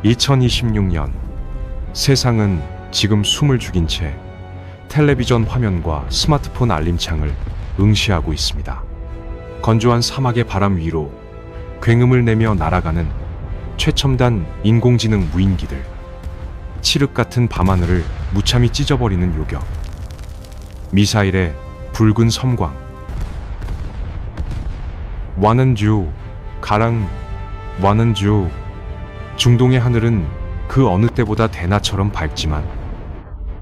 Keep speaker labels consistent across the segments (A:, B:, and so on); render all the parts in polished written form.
A: 2026년 세상은 지금 숨을 죽인 채 텔레비전 화면과 스마트폰 알림창을 응시하고 있습니다. 건조한 사막의 바람 위로 굉음을 내며 날아가는 최첨단 인공지능 무인기들, 칠흑 같은 밤하늘을 무참히 찢어버리는 요격, 미사일의 붉은 섬광, 와는주 가랑 와는주. 중동의 하늘은 그 어느 때보다 대나처럼 밝지만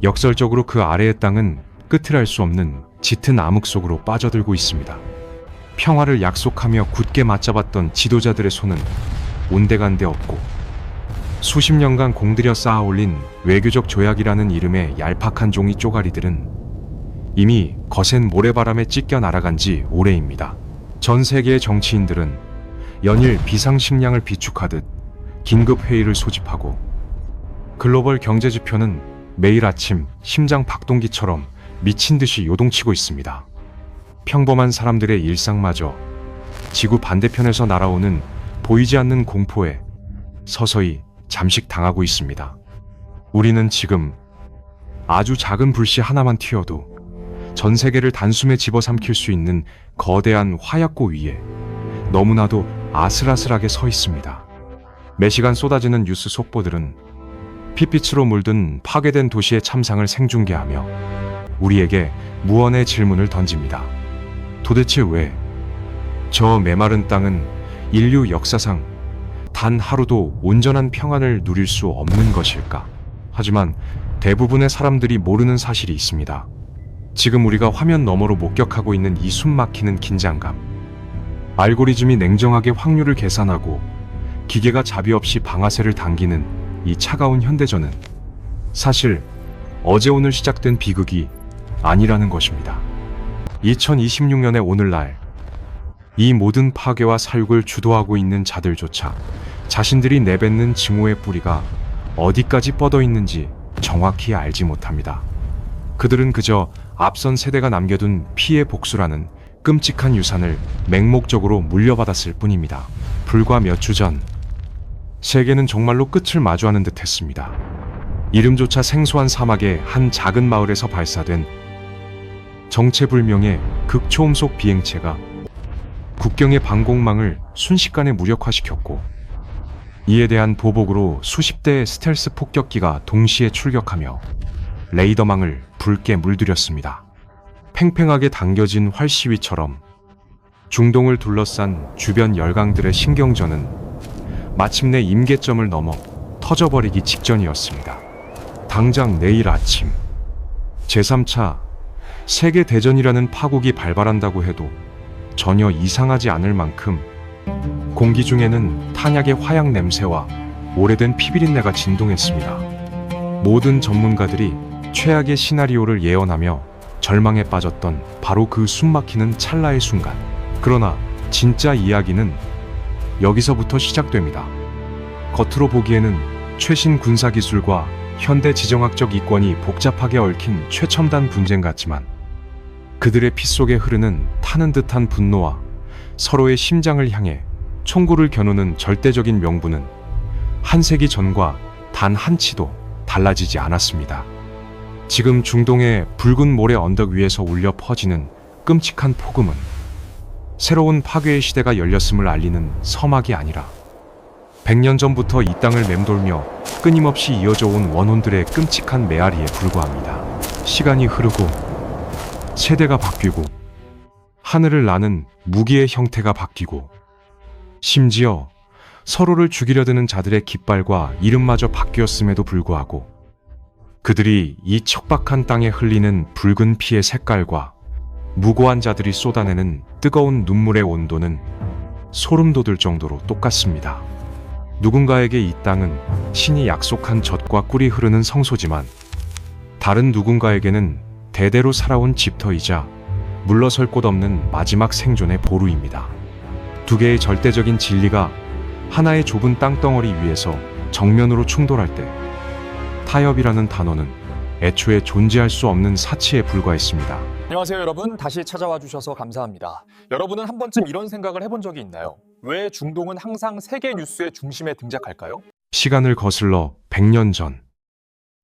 A: 역설적으로 그 아래의 땅은 끝을 알 수 없는 짙은 암흑 속으로 빠져들고 있습니다. 평화를 약속하며 굳게 맞잡았던 지도자들의 손은 온데간데 없고, 수십 년간 공들여 쌓아올린 외교적 조약이라는 이름의 얄팍한 종이 쪼가리들은 이미 거센 모래바람에 찢겨 날아간 지 오래입니다. 전 세계의 정치인들은 연일 비상식량을 비축하듯 긴급회의를 소집하고, 글로벌 경제지표는 매일 아침 심장 박동기처럼 미친 듯이 요동치고 있습니다. 평범한 사람들의 일상마저 지구 반대편에서 날아오는 보이지 않는 공포에 서서히 잠식당하고 있습니다. 우리는 지금 아주 작은 불씨 하나만 튀어도 전 세계를 단숨에 집어삼킬 수 있는 거대한 화약고 위에 너무나도 아슬아슬하게 서 있습니다. 매시간 쏟아지는 뉴스 속보들은 핏빛으로 물든 파괴된 도시의 참상을 생중계하며 우리에게 무언의 질문을 던집니다. 도대체 왜 저 메마른 땅은 인류 역사상 단 하루도 온전한 평안을 누릴 수 없는 것일까? 하지만 대부분의 사람들이 모르는 사실이 있습니다. 지금 우리가 화면 너머로 목격하고 있는 이 숨막히는 긴장감, 알고리즘이 냉정하게 확률을 계산하고 기계가 자비 없이 방아쇠를 당기는 이 차가운 현대전은 사실 어제 오늘 시작된 비극이 아니라는 것입니다. 2026년의 오늘날, 이 모든 파괴와 살육을 주도하고 있는 자들조차 자신들이 내뱉는 증오의 뿌리가 어디까지 뻗어 있는지 정확히 알지 못합니다. 그들은 그저 앞선 세대가 남겨둔 피해 복수라는 끔찍한 유산을 맹목적으로 물려받았을 뿐입니다. 불과 몇 주 전, 세계는 정말로 끝을 마주하는 듯 했습니다. 이름조차 생소한 사막의 한 작은 마을에서 발사된 정체불명의 극초음속 비행체가 국경의 방공망을 순식간에 무력화시켰고, 이에 대한 보복으로 수십 대의 스텔스 폭격기가 동시에 출격하며 레이더망을 붉게 물들였습니다. 팽팽하게 당겨진 활시위처럼 중동을 둘러싼 주변 열강들의 신경전은 마침내 임계점을 넘어 터져버리기 직전이었습니다. 당장 내일 아침 제3차 세계대전이라는 파국이 발발한다고 해도 전혀 이상하지 않을 만큼 공기 중에는 탄약의 화약 냄새와 오래된 피비린내가 진동했습니다. 모든 전문가들이 최악의 시나리오를 예언하며 절망에 빠졌던 바로 그 숨막히는 찰나의 순간. 그러나 진짜 이야기는 여기서부터 시작됩니다. 겉으로 보기에는 최신 군사기술과 현대 지정학적 이권이 복잡하게 얽힌 최첨단 분쟁 같지만, 그들의 피 속에 흐르는 타는 듯한 분노와 서로의 심장을 향해 총구를 겨누는 절대적인 명분은 한 세기 전과 단 한치도 달라지지 않았습니다. 지금 중동의 붉은 모래 언덕 위에서 울려 퍼지는 끔찍한 폭음은 새로운 파괴의 시대가 열렸음을 알리는 서막이 아니라 100년 전부터 이 땅을 맴돌며 끊임없이 이어져 온 원혼들의 끔찍한 메아리에 불과합니다. 시간이 흐르고 세대가 바뀌고 하늘을 나는 무기의 형태가 바뀌고, 심지어 서로를 죽이려 드는 자들의 깃발과 이름마저 바뀌었음에도 불구하고 그들이 이 척박한 땅에 흘리는 붉은 피의 색깔과 무고한 자들이 쏟아내는 뜨거운 눈물의 온도는 소름 돋을 정도로 똑같습니다. 누군가에게 이 땅은 신이 약속한 젖과 꿀이 흐르는 성소지만, 다른 누군가에게는 대대로 살아온 집터이자 물러설 곳 없는 마지막 생존의 보루입니다. 두 개의 절대적인 진리가 하나의 좁은 땅덩어리 위에서 정면으로 충돌할 때 타협이라는 단어는 애초에 존재할 수 없는 사치에 불과했습니다.
B: 안녕하세요, 여러분. 다시 찾아와 주셔서 감사합니다. 여러분은 한 번쯤 이런 생각을 해본 적이 있나요? 왜 중동은 항상 세계 뉴스의 중심에 등장할까요?
A: 시간을 거슬러 100년 전,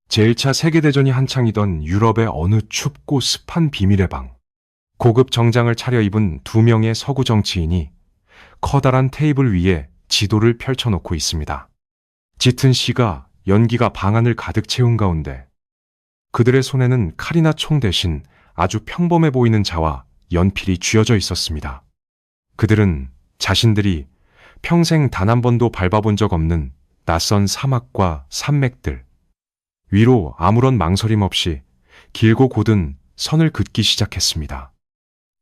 A: 제1차 세계대전이 한창이던 유럽의 어느 춥고 습한 비밀의 방. 고급 정장을 차려입은 두 명의 서구 정치인이 커다란 테이블 위에 지도를 펼쳐놓고 있습니다. 짙은 시가 연기가 방 안을 가득 채운 가운데 그들의 손에는 칼이나 총 대신 아주 평범해 보이는 자와 연필이 쥐어져 있었습니다. 그들은 자신들이 평생 단 한 번도 밟아본 적 없는 낯선 사막과 산맥들 위로 아무런 망설임 없이 길고 곧은 선을 긋기 시작했습니다.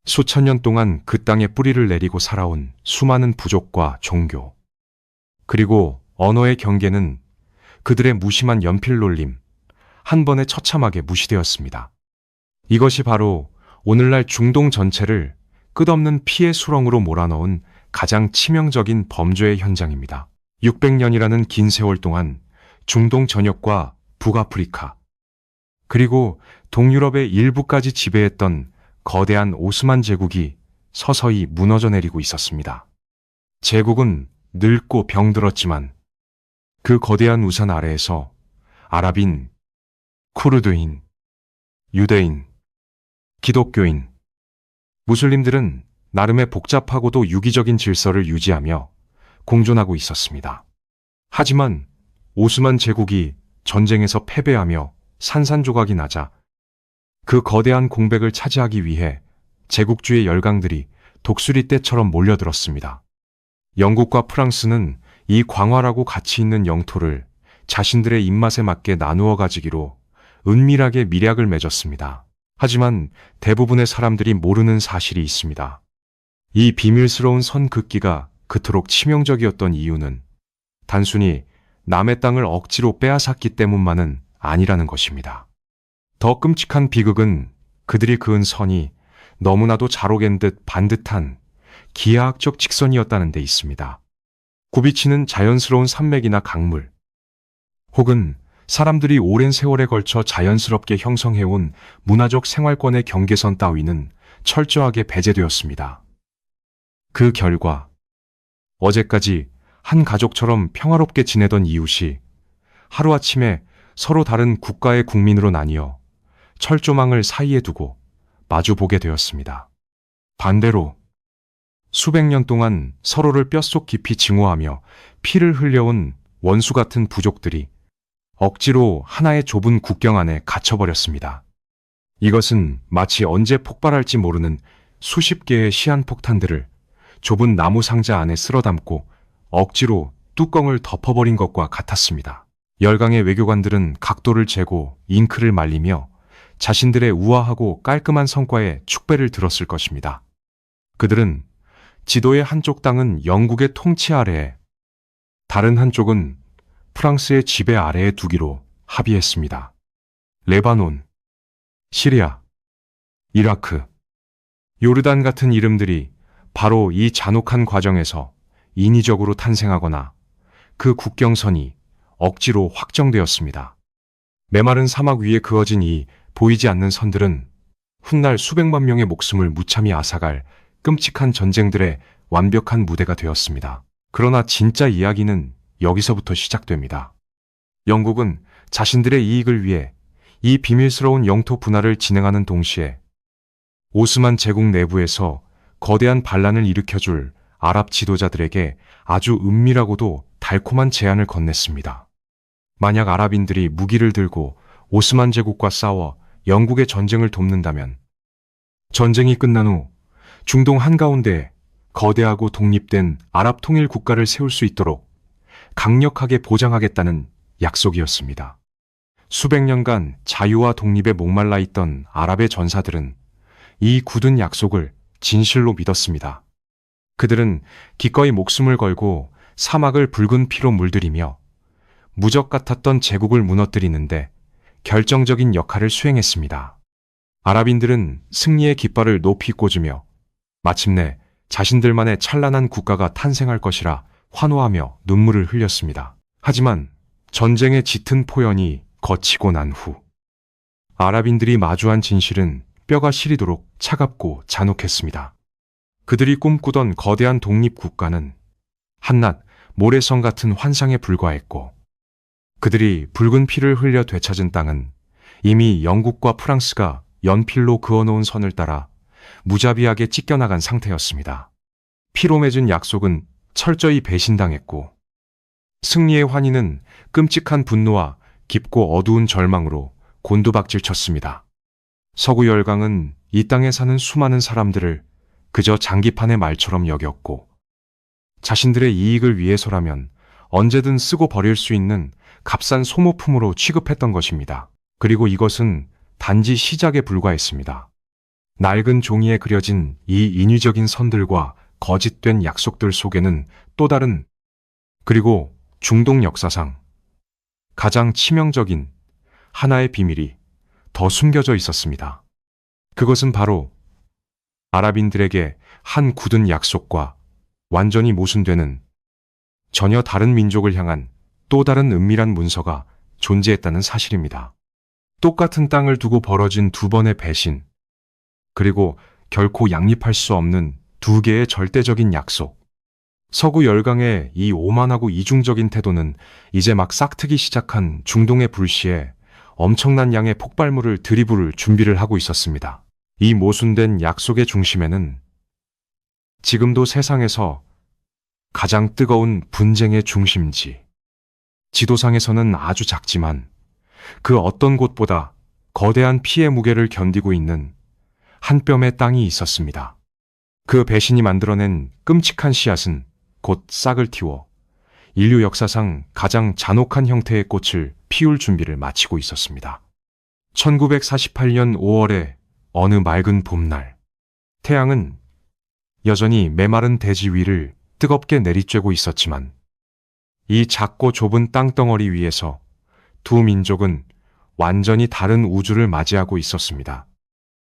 A: 수천 년 동안 그 땅에 뿌리를 내리고 살아온 수많은 부족과 종교, 그리고 언어의 경계는 그들의 무심한 연필 놀림, 한 번에 처참하게 무시되었습니다. 이것이 바로 오늘날 중동 전체를 끝없는 피해 수렁으로 몰아넣은 가장 치명적인 범죄의 현장입니다. 600년이라는 긴 세월 동안 중동 전역과 북아프리카, 그리고 동유럽의 일부까지 지배했던 거대한 오스만 제국이 서서히 무너져 내리고 있었습니다. 제국은 늙고 병들었지만 그 거대한 우산 아래에서 아랍인, 쿠르드인, 유대인, 기독교인, 무슬림들은 나름의 복잡하고도 유기적인 질서를 유지하며 공존하고 있었습니다. 하지만 오스만 제국이 전쟁에서 패배하며 산산조각이 나자 그 거대한 공백을 차지하기 위해 제국주의 열강들이 독수리 떼처럼 몰려들었습니다. 영국과 프랑스는 이 광활하고 가치 있는 영토를 자신들의 입맛에 맞게 나누어 가지기로 은밀하게 밀약을 맺었습니다. 하지만 대부분의 사람들이 모르는 사실이 있습니다. 이 비밀스러운 선 긋기가 그토록 치명적이었던 이유는 단순히 남의 땅을 억지로 빼앗았기 때문만은 아니라는 것입니다. 더 끔찍한 비극은 그들이 그은 선이 너무나도 자로갠 듯 반듯한 기하학적 직선이었다는 데 있습니다. 굽이치는 자연스러운 산맥이나 강물, 혹은 사람들이 오랜 세월에 걸쳐 자연스럽게 형성해온 문화적 생활권의 경계선 따위는 철저하게 배제되었습니다. 그 결과 어제까지 한 가족처럼 평화롭게 지내던 이웃이 하루아침에 서로 다른 국가의 국민으로 나뉘어 철조망을 사이에 두고 마주보게 되었습니다. 반대로 수백 년 동안 서로를 뼛속 깊이 증오하며 피를 흘려온 원수 같은 부족들이 억지로 하나의 좁은 국경 안에 갇혀버렸습니다. 이것은 마치 언제 폭발할지 모르는 수십 개의 시한폭탄들을 좁은 나무 상자 안에 쓸어담고 억지로 뚜껑을 덮어버린 것과 같았습니다. 열강의 외교관들은 각도를 재고 잉크를 말리며 자신들의 우아하고 깔끔한 성과에 축배를 들었을 것입니다. 그들은 지도의 한쪽 땅은 영국의 통치 아래에, 다른 한쪽은 프랑스의 지배 아래에 두기로 합의했습니다. 레바논, 시리아, 이라크, 요르단 같은 이름들이 바로 이 잔혹한 과정에서 인위적으로 탄생하거나 그 국경선이 억지로 확정되었습니다. 메마른 사막 위에 그어진 이 보이지 않는 선들은 훗날 수백만 명의 목숨을 무참히 앗아갈 끔찍한 전쟁들의 완벽한 무대가 되었습니다. 그러나 진짜 이야기는 여기서부터 시작됩니다. 영국은 자신들의 이익을 위해 이 비밀스러운 영토 분할을 진행하는 동시에 오스만 제국 내부에서 거대한 반란을 일으켜줄 아랍 지도자들에게 아주 은밀하고도 달콤한 제안을 건넸습니다. 만약 아랍인들이 무기를 들고 오스만 제국과 싸워 영국의 전쟁을 돕는다면 전쟁이 끝난 후 중동 한가운데에 거대하고 독립된 아랍 통일 국가를 세울 수 있도록 강력하게 보장하겠다는 약속이었습니다. 수백 년간 자유와 독립에 목말라 있던 아랍의 전사들은 이 굳은 약속을 진실로 믿었습니다. 그들은 기꺼이 목숨을 걸고 사막을 붉은 피로 물들이며 무적 같았던 제국을 무너뜨리는데 결정적인 역할을 수행했습니다. 아랍인들은 승리의 깃발을 높이 꽂으며 마침내 자신들만의 찬란한 국가가 탄생할 것이라 환호하며 눈물을 흘렸습니다. 하지만 전쟁의 짙은 포연이 거치고 난 후 아랍인들이 마주한 진실은 뼈가 시리도록 차갑고 잔혹했습니다. 그들이 꿈꾸던 거대한 독립국가는 한낱 모래성 같은 환상에 불과했고, 그들이 붉은 피를 흘려 되찾은 땅은 이미 영국과 프랑스가 연필로 그어놓은 선을 따라 무자비하게 찢겨나간 상태였습니다. 피로 맺은 약속은 철저히 배신당했고, 승리의 환희는 끔찍한 분노와 깊고 어두운 절망으로 곤두박질쳤습니다. 서구 열강은 이 땅에 사는 수많은 사람들을 그저 장기판의 말처럼 여겼고, 자신들의 이익을 위해서라면 언제든 쓰고 버릴 수 있는 값싼 소모품으로 취급했던 것입니다. 그리고 이것은 단지 시작에 불과했습니다. 낡은 종이에 그려진 이 인위적인 선들과 거짓된 약속들 속에는 또 다른, 그리고 중동 역사상 가장 치명적인 하나의 비밀이 더 숨겨져 있었습니다. 그것은 바로 아랍인들에게 한 굳은 약속과 완전히 모순되는 전혀 다른 민족을 향한 또 다른 은밀한 문서가 존재했다는 사실입니다. 똑같은 땅을 두고 벌어진 두 번의 배신, 그리고 결코 양립할 수 없는 두 개의 절대적인 약속. 서구 열강의 이 오만하고 이중적인 태도는 이제 막 싹트기 시작한 중동의 불씨에 엄청난 양의 폭발물을 들이부을 준비를 하고 있었습니다. 이 모순된 약속의 중심에는 지금도 세상에서 가장 뜨거운 분쟁의 중심지, 지도상에서는 아주 작지만 그 어떤 곳보다 거대한 피의 무게를 견디고 있는 한 뼘의 땅이 있었습니다. 그 배신이 만들어낸 끔찍한 씨앗은 곧 싹을 틔워 인류 역사상 가장 잔혹한 형태의 꽃을 피울 준비를 마치고 있었습니다. 1948년 5월의 어느 맑은 봄날, 태양은 여전히 메마른 대지 위를 뜨겁게 내리쬐고 있었지만, 이 작고 좁은 땅덩어리 위에서 두 민족은 완전히 다른 우주를 맞이하고 있었습니다.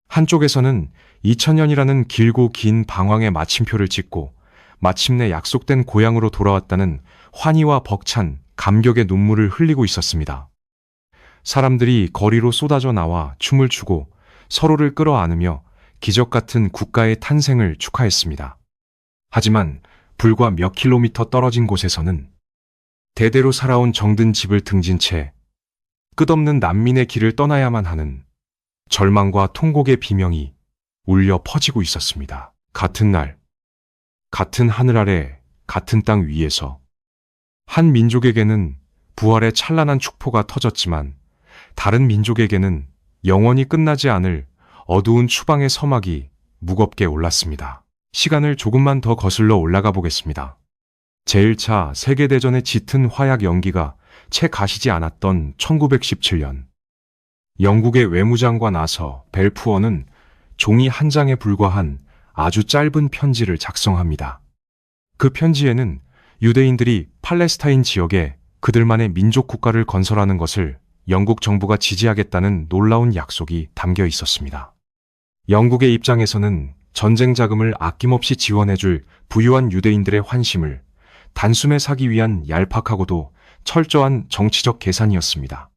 A: 한쪽에서는 2000년이라는 길고 긴 방황의 마침표를 찍고 마침내 약속된 고향으로 돌아왔다는 환희와 벅찬 감격의 눈물을 흘리고 있었습니다. 사람들이 거리로 쏟아져 나와 춤을 추고 서로를 끌어안으며 기적 같은 국가의 탄생을 축하했습니다. 하지만 불과 몇 킬로미터 떨어진 곳에서는 대대로 살아온 정든 집을 등진 채 끝없는 난민의 길을 떠나야만 하는 절망과 통곡의 비명이 울려 퍼지고 있었습니다. 같은 날, 같은 하늘 아래, 같은 땅 위에서 한 민족에게는 부활의 찬란한 축포가 터졌지만, 다른 민족에게는 영원히 끝나지 않을 어두운 추방의 서막이 무겁게 올랐습니다. 시간을 조금만 더 거슬러 올라가 보겠습니다. 제1차 세계대전의 짙은 화약 연기가 채 가시지 않았던 1917년, 영국의 외무장관 아서 벨푸어는 종이 한 장에 불과한 아주 짧은 편지를 작성합니다. 그 편지에는 유대인들이 팔레스타인 지역에 그들만의 민족 국가를 건설하는 것을 영국 정부가 지지하겠다는 놀라운 약속이 담겨 있었습니다. 영국의 입장에서는 전쟁 자금을 아낌없이 지원해줄 부유한 유대인들의 환심을 단숨에 사기 위한 얄팍하고도 철저한 정치적 계산이었습니다.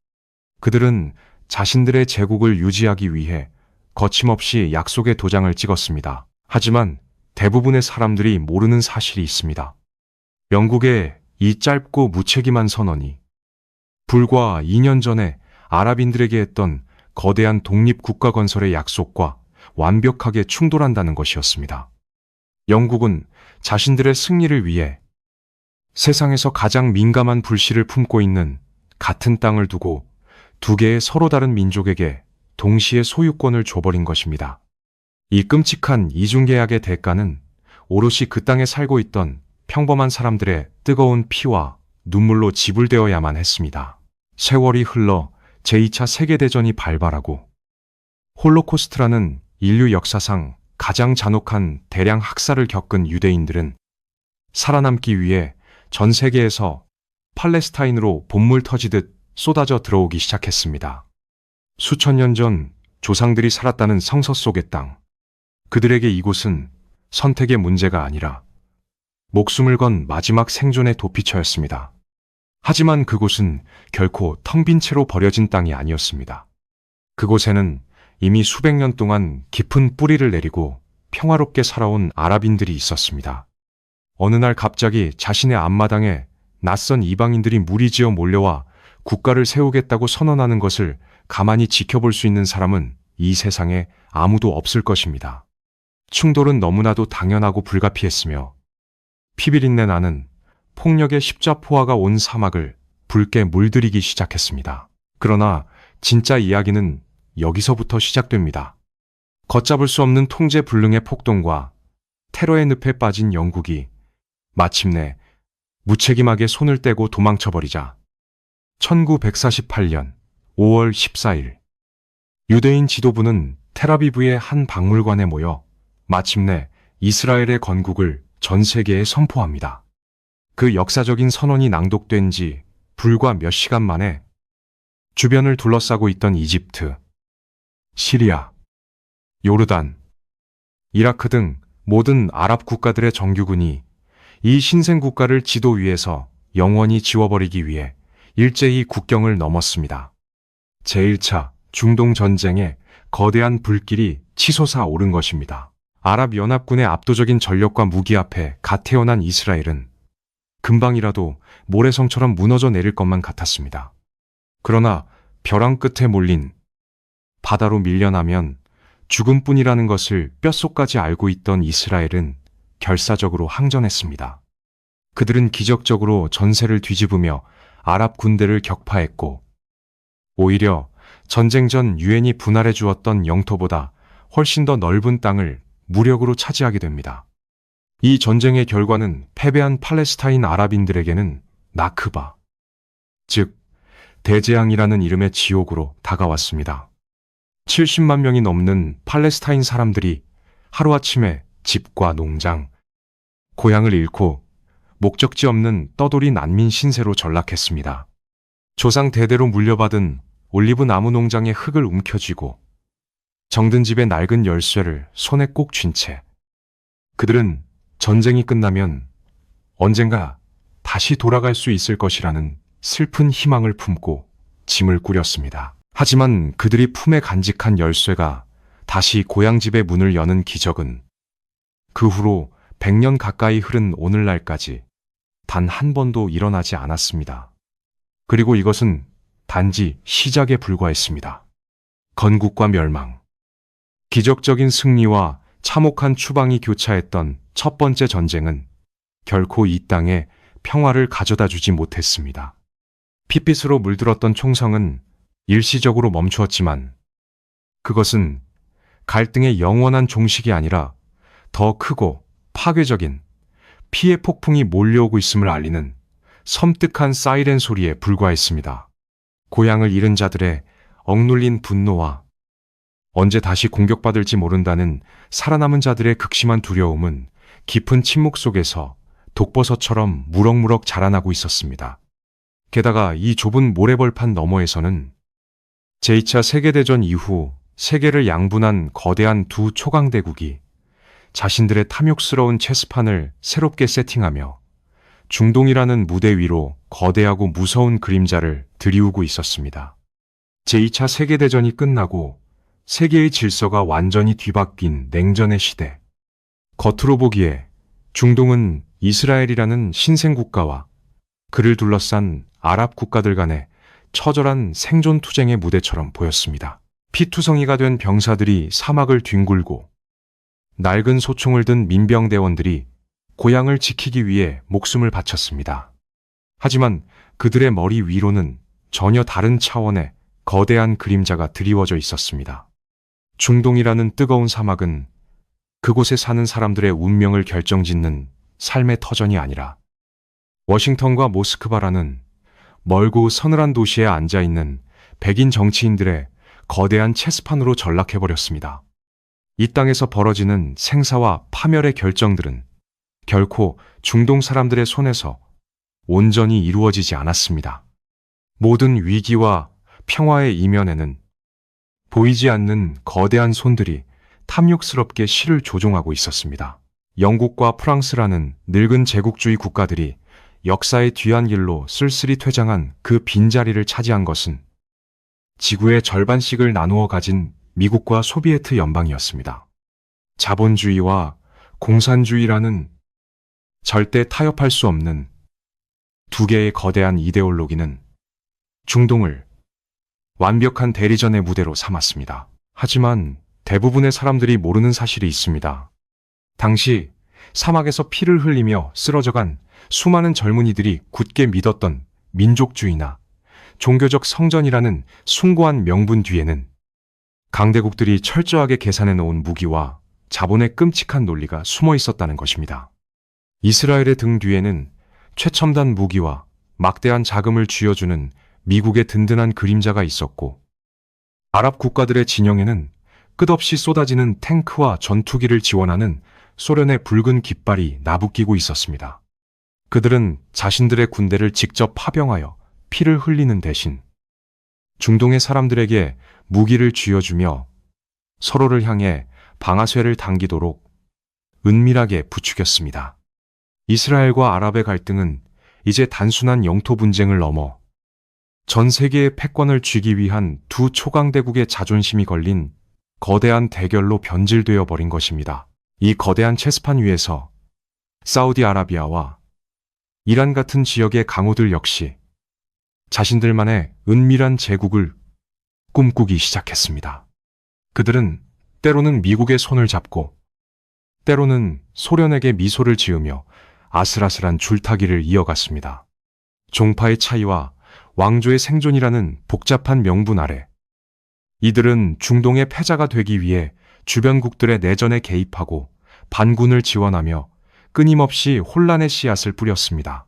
A: 그들은 자신들의 제국을 유지하기 위해 거침없이 약속의 도장을 찍었습니다. 하지만 대부분의 사람들이 모르는 사실이 있습니다. 영국의 이 짧고 무책임한 선언이 불과 2년 전에 아랍인들에게 했던 거대한 독립국가 건설의 약속과 완벽하게 충돌한다는 것이었습니다. 영국은 자신들의 승리를 위해 세상에서 가장 민감한 불씨를 품고 있는 같은 땅을 두고 두 개의 서로 다른 민족에게 동시에 소유권을 줘버린 것입니다. 이 끔찍한 이중계약의 대가는 오롯이 그 땅에 살고 있던 평범한 사람들의 뜨거운 피와 눈물로 지불되어야만 했습니다. 세월이 흘러 제2차 세계대전이 발발하고 홀로코스트라는 인류 역사상 가장 잔혹한 대량 학살을 겪은 유대인들은 살아남기 위해 전 세계에서 팔레스타인으로 본물 터지듯 쏟아져 들어오기 시작했습니다. 수천 년 전 조상들이 살았다는 성서 속의 땅, 그들에게 이곳은 선택의 문제가 아니라 목숨을 건 마지막 생존의 도피처였습니다. 하지만 그곳은 결코 텅 빈 채로 버려진 땅이 아니었습니다. 그곳에는 이미 수백 년 동안 깊은 뿌리를 내리고 평화롭게 살아온 아랍인들이 있었습니다. 어느 날 갑자기 자신의 앞마당에 낯선 이방인들이 무리지어 몰려와 국가를 세우겠다고 선언하는 것을 가만히 지켜볼 수 있는 사람은 이 세상에 아무도 없을 것입니다. 충돌은 너무나도 당연하고 불가피했으며 피비린내 나는 폭력의 십자포화가 온 사막을 붉게 물들이기 시작했습니다. 그러나 진짜 이야기는 여기서부터 시작됩니다. 걷잡을 수 없는 통제불능의 폭동과 테러의 늪에 빠진 영국이 마침내 무책임하게 손을 떼고 도망쳐버리자 1948년 5월 14일 유대인 지도부는 텔아비브의 한 박물관에 모여 마침내 이스라엘의 건국을 전 세계에 선포합니다. 그 역사적인 선언이 낭독된 지 불과 몇 시간 만에 주변을 둘러싸고 있던 이집트, 시리아, 요르단, 이라크 등 모든 아랍 국가들의 정규군이 이 신생 국가를 지도 위에서 영원히 지워버리기 위해 일제히 국경을 넘었습니다. 제1차 중동 전쟁에 거대한 불길이 치솟아 오른 것입니다. 아랍 연합군의 압도적인 전력과 무기 앞에 갓 태어난 이스라엘은 금방이라도 모래성처럼 무너져 내릴 것만 같았습니다. 그러나 벼랑 끝에 몰린 바다로 밀려나면 죽음뿐이라는 것을 뼛속까지 알고 있던 이스라엘은 결사적으로 항전했습니다. 그들은 기적적으로 전세를 뒤집으며 아랍 군대를 격파했고 오히려 전쟁 전 유엔이 분할해 주었던 영토보다 훨씬 더 넓은 땅을 무력으로 차지하게 됩니다. 이 전쟁의 결과는 패배한 팔레스타인 아랍인들에게는 나크바, 즉 대재앙이라는 이름의 지옥으로 다가왔습니다. 70만 명이 넘는 팔레스타인 사람들이 하루아침에 집과 농장, 고향을 잃고 목적지 없는 떠돌이 난민 신세로 전락했습니다. 조상 대대로 물려받은 올리브 나무 농장의 흙을 움켜쥐고 정든 집의 낡은 열쇠를 손에 꼭 쥔 채 그들은 전쟁이 끝나면 언젠가 다시 돌아갈 수 있을 것이라는 슬픈 희망을 품고 짐을 꾸렸습니다. 하지만 그들이 품에 간직한 열쇠가 다시 고향집의 문을 여는 기적은 그 후로 100년 가까이 흐른 오늘날까지 단 한 번도 일어나지 않았습니다. 그리고 이것은 단지 시작에 불과했습니다. 건국과 멸망, 기적적인 승리와 참혹한 추방이 교차했던 첫 번째 전쟁은 결코 이 땅에 평화를 가져다 주지 못했습니다. 핏빛으로 물들었던 총성은 일시적으로 멈추었지만 그것은 갈등의 영원한 종식이 아니라 더 크고 파괴적인 피해 폭풍이 몰려오고 있음을 알리는 섬뜩한 사이렌 소리에 불과했습니다. 고향을 잃은 자들의 억눌린 분노와 언제 다시 공격받을지 모른다는 살아남은 자들의 극심한 두려움은 깊은 침묵 속에서 독버섯처럼 무럭무럭 자라나고 있었습니다. 게다가 이 좁은 모래벌판 너머에서는 제2차 세계대전 이후 세계를 양분한 거대한 두 초강대국이 자신들의 탐욕스러운 체스판을 새롭게 세팅하며 중동이라는 무대 위로 거대하고 무서운 그림자를 들이우고 있었습니다. 제2차 세계대전이 끝나고 세계의 질서가 완전히 뒤바뀐 냉전의 시대. 겉으로 보기에 중동은 이스라엘이라는 신생국가와 그를 둘러싼 아랍 국가들 간의 처절한 생존투쟁의 무대처럼 보였습니다. 피투성이가 된 병사들이 사막을 뒹굴고 낡은 소총을 든 민병대원들이 고향을 지키기 위해 목숨을 바쳤습니다. 하지만 그들의 머리 위로는 전혀 다른 차원의 거대한 그림자가 드리워져 있었습니다. 중동이라는 뜨거운 사막은 그곳에 사는 사람들의 운명을 결정짓는 삶의 터전이 아니라 워싱턴과 모스크바라는 멀고 서늘한 도시에 앉아있는 백인 정치인들의 거대한 체스판으로 전락해버렸습니다. 이 땅에서 벌어지는 생사와 파멸의 결정들은 결코 중동 사람들의 손에서 온전히 이루어지지 않았습니다. 모든 위기와 평화의 이면에는 보이지 않는 거대한 손들이 탐욕스럽게 실을 조종하고 있었습니다. 영국과 프랑스라는 늙은 제국주의 국가들이 역사의 뒤안길로 쓸쓸히 퇴장한 그 빈자리를 차지한 것은 지구의 절반씩을 나누어 가진 미국과 소비에트 연방이었습니다. 자본주의와 공산주의라는 절대 타협할 수 없는 두 개의 거대한 이데올로기는 중동을 완벽한 대리전의 무대로 삼았습니다. 하지만 대부분의 사람들이 모르는 사실이 있습니다. 당시 사막에서 피를 흘리며 쓰러져간 수많은 젊은이들이 굳게 믿었던 민족주의나 종교적 성전이라는 숭고한 명분 뒤에는 강대국들이 철저하게 계산해 놓은 무기와 자본의 끔찍한 논리가 숨어 있었다는 것입니다. 이스라엘의 등 뒤에는 최첨단 무기와 막대한 자금을 쥐어주는 미국의 든든한 그림자가 있었고, 아랍 국가들의 진영에는 끝없이 쏟아지는 탱크와 전투기를 지원하는 소련의 붉은 깃발이 나부끼고 있었습니다. 그들은 자신들의 군대를 직접 파병하여 피를 흘리는 대신 중동의 사람들에게 무기를 쥐어주며 서로를 향해 방아쇠를 당기도록 은밀하게 부추겼습니다. 이스라엘과 아랍의 갈등은 이제 단순한 영토 분쟁을 넘어 전 세계의 패권을 쥐기 위한 두 초강대국의 자존심이 걸린 거대한 대결로 변질되어 버린 것입니다. 이 거대한 체스판 위에서 사우디아라비아와 이란 같은 지역의 강호들 역시 자신들만의 은밀한 제국을 꿈꾸기 시작했습니다. 그들은 때로는 미국의 손을 잡고 때로는 소련에게 미소를 지으며 아슬아슬한 줄타기를 이어갔습니다. 종파의 차이와 왕조의 생존이라는 복잡한 명분 아래 이들은 중동의 패자가 되기 위해 주변국들의 내전에 개입하고 반군을 지원하며 끊임없이 혼란의 씨앗을 뿌렸습니다.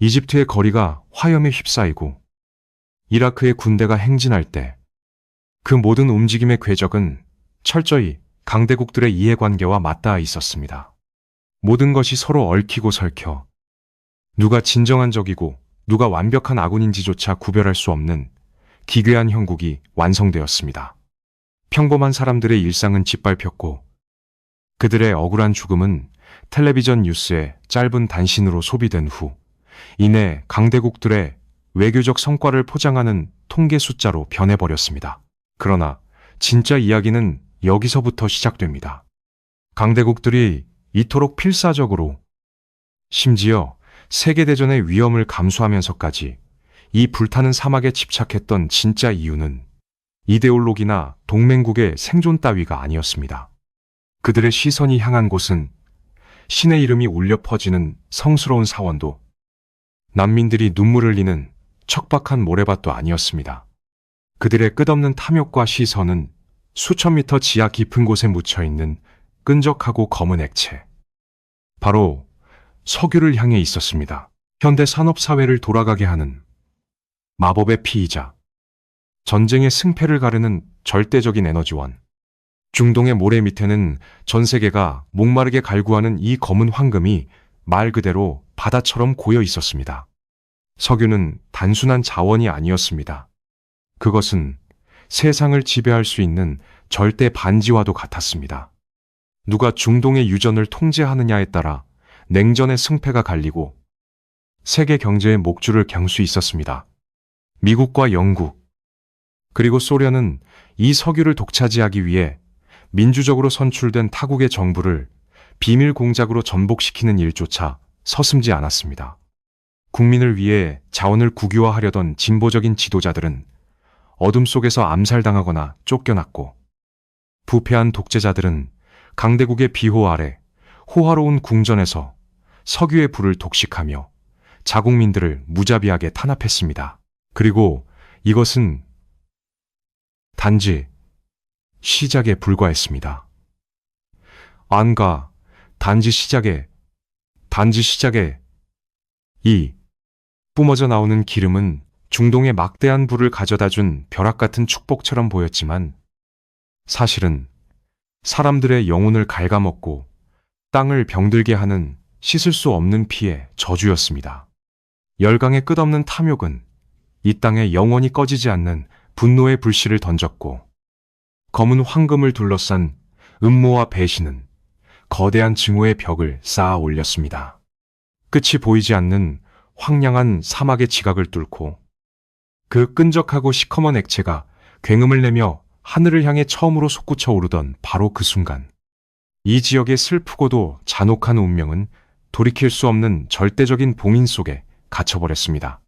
A: 이집트의 거리가 화염에 휩싸이고 이라크의 군대가 행진할 때 그 모든 움직임의 궤적은 철저히 강대국들의 이해관계와 맞닿아 있었습니다. 모든 것이 서로 얽히고 설켜 누가 진정한 적이고 누가 완벽한 아군인지조차 구별할 수 없는 기괴한 형국이 완성되었습니다. 평범한 사람들의 일상은 짓밟혔고 그들의 억울한 죽음은 텔레비전 뉴스의 짧은 단신으로 소비된 후 이내 강대국들의 외교적 성과를 포장하는 통계 숫자로 변해버렸습니다. 그러나 진짜 이야기는 여기서부터 시작됩니다. 강대국들이 이토록 필사적으로 심지어 세계대전의 위험을 감수하면서까지 이 불타는 사막에 집착했던 진짜 이유는 이데올로기나 동맹국의 생존 따위가 아니었습니다. 그들의 시선이 향한 곳은 신의 이름이 울려 퍼지는 성스러운 사원도 난민들이 눈물 흘리는 척박한 모래밭도 아니었습니다. 그들의 끝없는 탐욕과 시선은 수천 미터 지하 깊은 곳에 묻혀있는 끈적하고 검은 액체, 바로 석유를 향해 있었습니다. 현대 산업사회를 돌아가게 하는 마법의 피이자 전쟁의 승패를 가르는 절대적인 에너지원. 중동의 모래 밑에는 전 세계가 목마르게 갈구하는 이 검은 황금이 말 그대로 바다처럼 고여 있었습니다. 석유는 단순한 자원이 아니었습니다. 그것은 세상을 지배할 수 있는 절대 반지와도 같았습니다. 누가 중동의 유전을 통제하느냐에 따라 냉전의 승패가 갈리고 세계 경제의 목줄을 갱 수 있었습니다. 미국과 영국, 그리고 소련은 이 석유를 독차지하기 위해 민주적으로 선출된 타국의 정부를 비밀 공작으로 전복시키는 일조차 서슴지 않았습니다. 국민을 위해 자원을 국유화하려던 진보적인 지도자들은 어둠 속에서 암살당하거나 쫓겨났고, 부패한 독재자들은 강대국의 비호 아래 호화로운 궁전에서 석유의 불을 독식하며 자국민들을 무자비하게 탄압했습니다. 그리고 이것은 단지 시작에 불과했습니다. 안가 단지 시작에 이 뿜어져 나오는 기름은 중동의 막대한 불을 가져다준 벼락 같은 축복처럼 보였지만 사실은 사람들의 영혼을 갉아먹고 땅을 병들게 하는 씻을 수 없는 피의 저주였습니다. 열강의 끝없는 탐욕은 이 땅에 영원히 꺼지지 않는 분노의 불씨를 던졌고, 검은 황금을 둘러싼 음모와 배신은 거대한 증오의 벽을 쌓아 올렸습니다. 끝이 보이지 않는 황량한 사막의 지각을 뚫고 그 끈적하고 시커먼 액체가 굉음을 내며 하늘을 향해 처음으로 솟구쳐 오르던 바로 그 순간, 이 지역의 슬프고도 잔혹한 운명은 돌이킬 수 없는 절대적인 봉인 속에 갇혀버렸습니다.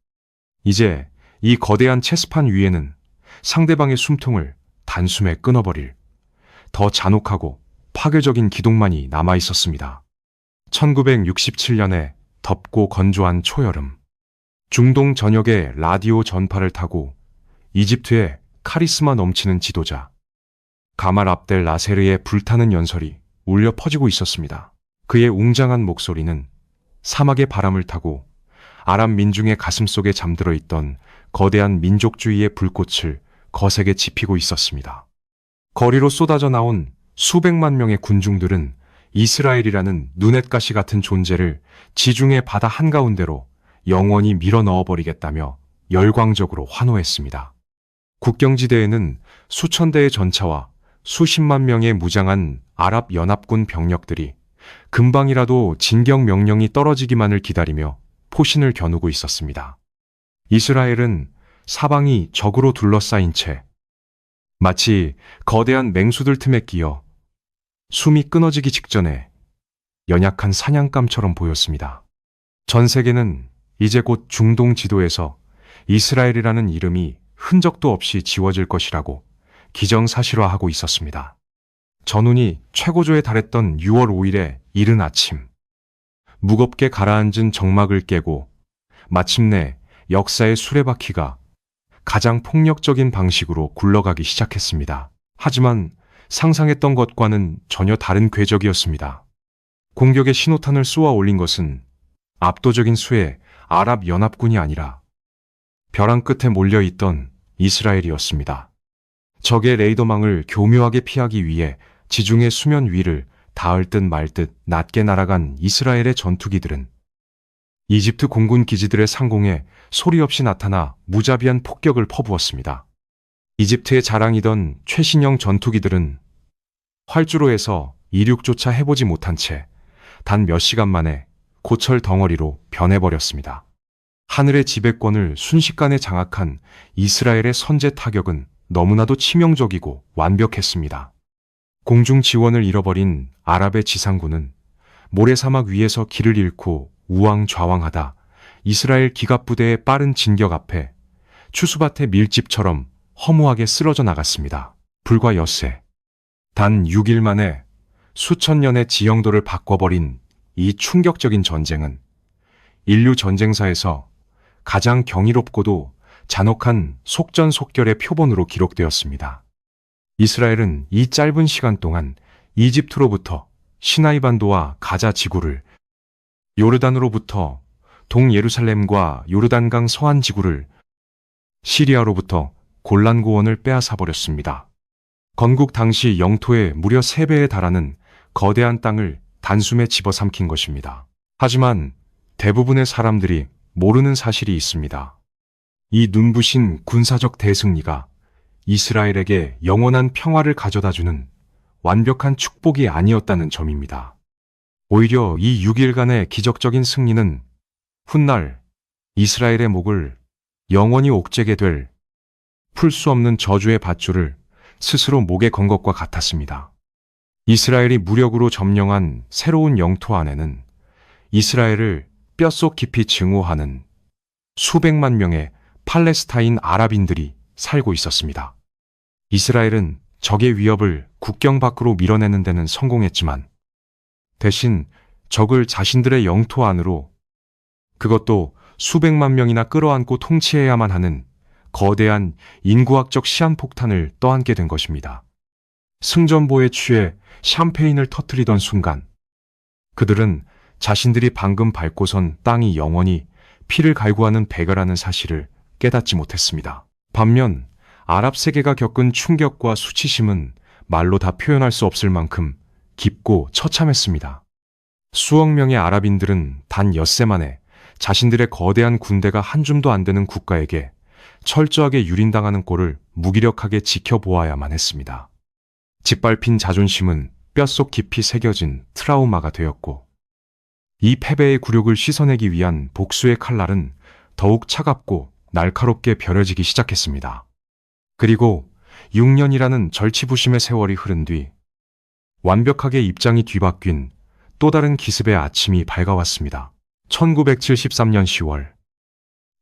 A: 이제 이 거대한 체스판 위에는 상대방의 숨통을 단숨에 끊어버릴 더 잔혹하고 파괴적인 기둥만이 남아 있었습니다. 1967년에 덥고 건조한 초여름, 중동 전역의 라디오 전파를 타고 이집트의 카리스마 넘치는 지도자 가말 압델 나세르의 불타는 연설이 울려 퍼지고 있었습니다. 그의 웅장한 목소리는 사막의 바람을 타고 아랍 민중의 가슴속에 잠들어 있던 거대한 민족주의의 불꽃을 거세게 지피고 있었습니다. 거리로 쏟아져 나온 수백만 명의 군중들은 이스라엘이라는 눈엣가시 같은 존재를 지중해 바다 한가운데로 영원히 밀어 넣어버리겠다며 열광적으로 환호했습니다. 국경지대에는 수천 대의 전차와 수십만 명의 무장한 아랍 연합군 병력들이 금방이라도 진격 명령이 떨어지기만을 기다리며 포신을 겨누고 있었습니다. 이스라엘은 사방이 적으로 둘러싸인 채 마치 거대한 맹수들 틈에 끼어 숨이 끊어지기 직전에 연약한 사냥감처럼 보였습니다. 전 세계는 이제 곧 중동 지도에서 이스라엘이라는 이름이 흔적도 없이 지워질 것이라고 기정사실화하고 있었습니다. 전운이 최고조에 달했던 6월 5일의 이른 아침, 무겁게 가라앉은 정막을 깨고 마침내 역사의 수레바퀴가 가장 폭력적인 방식으로 굴러가기 시작했습니다. 하지만 상상했던 것과는 전혀 다른 궤적이었습니다. 공격의 신호탄을 쏘아 올린 것은 압도적인 수의 아랍 연합군이 아니라 벼랑 끝에 몰려있던 이스라엘이었습니다. 적의 레이더망을 교묘하게 피하기 위해 지중해 수면 위를 닿을 듯 말 듯 낮게 날아간 이스라엘의 전투기들은 이집트 공군 기지들의 상공에 소리 없이 나타나 무자비한 폭격을 퍼부었습니다. 이집트의 자랑이던 최신형 전투기들은 활주로에서 이륙조차 해보지 못한 채 단 몇 시간 만에 고철 덩어리로 변해버렸습니다. 하늘의 지배권을 순식간에 장악한 이스라엘의 선제 타격은 너무나도 치명적이고 완벽했습니다. 공중 지원을 잃어버린 아랍의 지상군은 모래사막 위에서 길을 잃고 우왕좌왕하다 이스라엘 기갑부대의 빠른 진격 앞에 추수밭의 밀집처럼 허무하게 쓰러져 나갔습니다. 불과 엿새, 단 6일 만에 수천 년의 지형도를 바꿔버린 이 충격적인 전쟁은 인류 전쟁사에서 가장 경이롭고도 잔혹한 속전속결의 표본으로 기록되었습니다. 이스라엘은 이 짧은 시간 동안 이집트로부터 시나이 반도와 가자 지구를, 요르단으로부터 동예루살렘과 요르단강 서안 지구를, 시리아로부터 골란 고원을 빼앗아 버렸습니다. 건국 당시 영토의 무려 3배에 달하는 거대한 땅을 단숨에 집어삼킨 것입니다. 하지만 대부분의 사람들이 모르는 사실이 있습니다. 이 눈부신 군사적 대승리가 이스라엘에게 영원한 평화를 가져다주는 완벽한 축복이 아니었다는 점입니다. 오히려 이 6일간의 기적적인 승리는 훗날 이스라엘의 목을 영원히 옥죄게 될 풀 수 없는 저주의 밧줄을 스스로 목에 건 것과 같았습니다. 이스라엘이 무력으로 점령한 새로운 영토 안에는 이스라엘을 뼛속 깊이 증오하는 수백만 명의 팔레스타인 아랍인들이 살고 있었습니다. 이스라엘은 적의 위협을 국경 밖으로 밀어내는 데는 성공했지만 대신 적을 자신들의 영토 안으로, 그것도 수백만 명이나 끌어안고 통치해야만 하는 거대한 인구학적 시한폭탄을 떠안게 된 것입니다. 승전보에 취해 샴페인을 터뜨리던 순간 그들은 자신들이 방금 밟고선 땅이 영원히 피를 갈구하는 배가라는 사실을 깨닫지 못했습니다. 반면 아랍 세계가 겪은 충격과 수치심은 말로 다 표현할 수 없을 만큼 깊고 처참했습니다. 수억 명의 아랍인들은 단 엿새 만에 자신들의 거대한 군대가 한 줌도 안 되는 국가에게 철저하게 유린당하는 꼴을 무기력하게 지켜보아야만 했습니다. 짓밟힌 자존심은 뼛속 깊이 새겨진 트라우마가 되었고, 이 패배의 굴욕을 씻어내기 위한 복수의 칼날은 더욱 차갑고 날카롭게 벼려지기 시작했습니다. 그리고 6년이라는 절치부심의 세월이 흐른 뒤 완벽하게 입장이 뒤바뀐 또 다른 기습의 아침이 밝아왔습니다. 1973년 10월,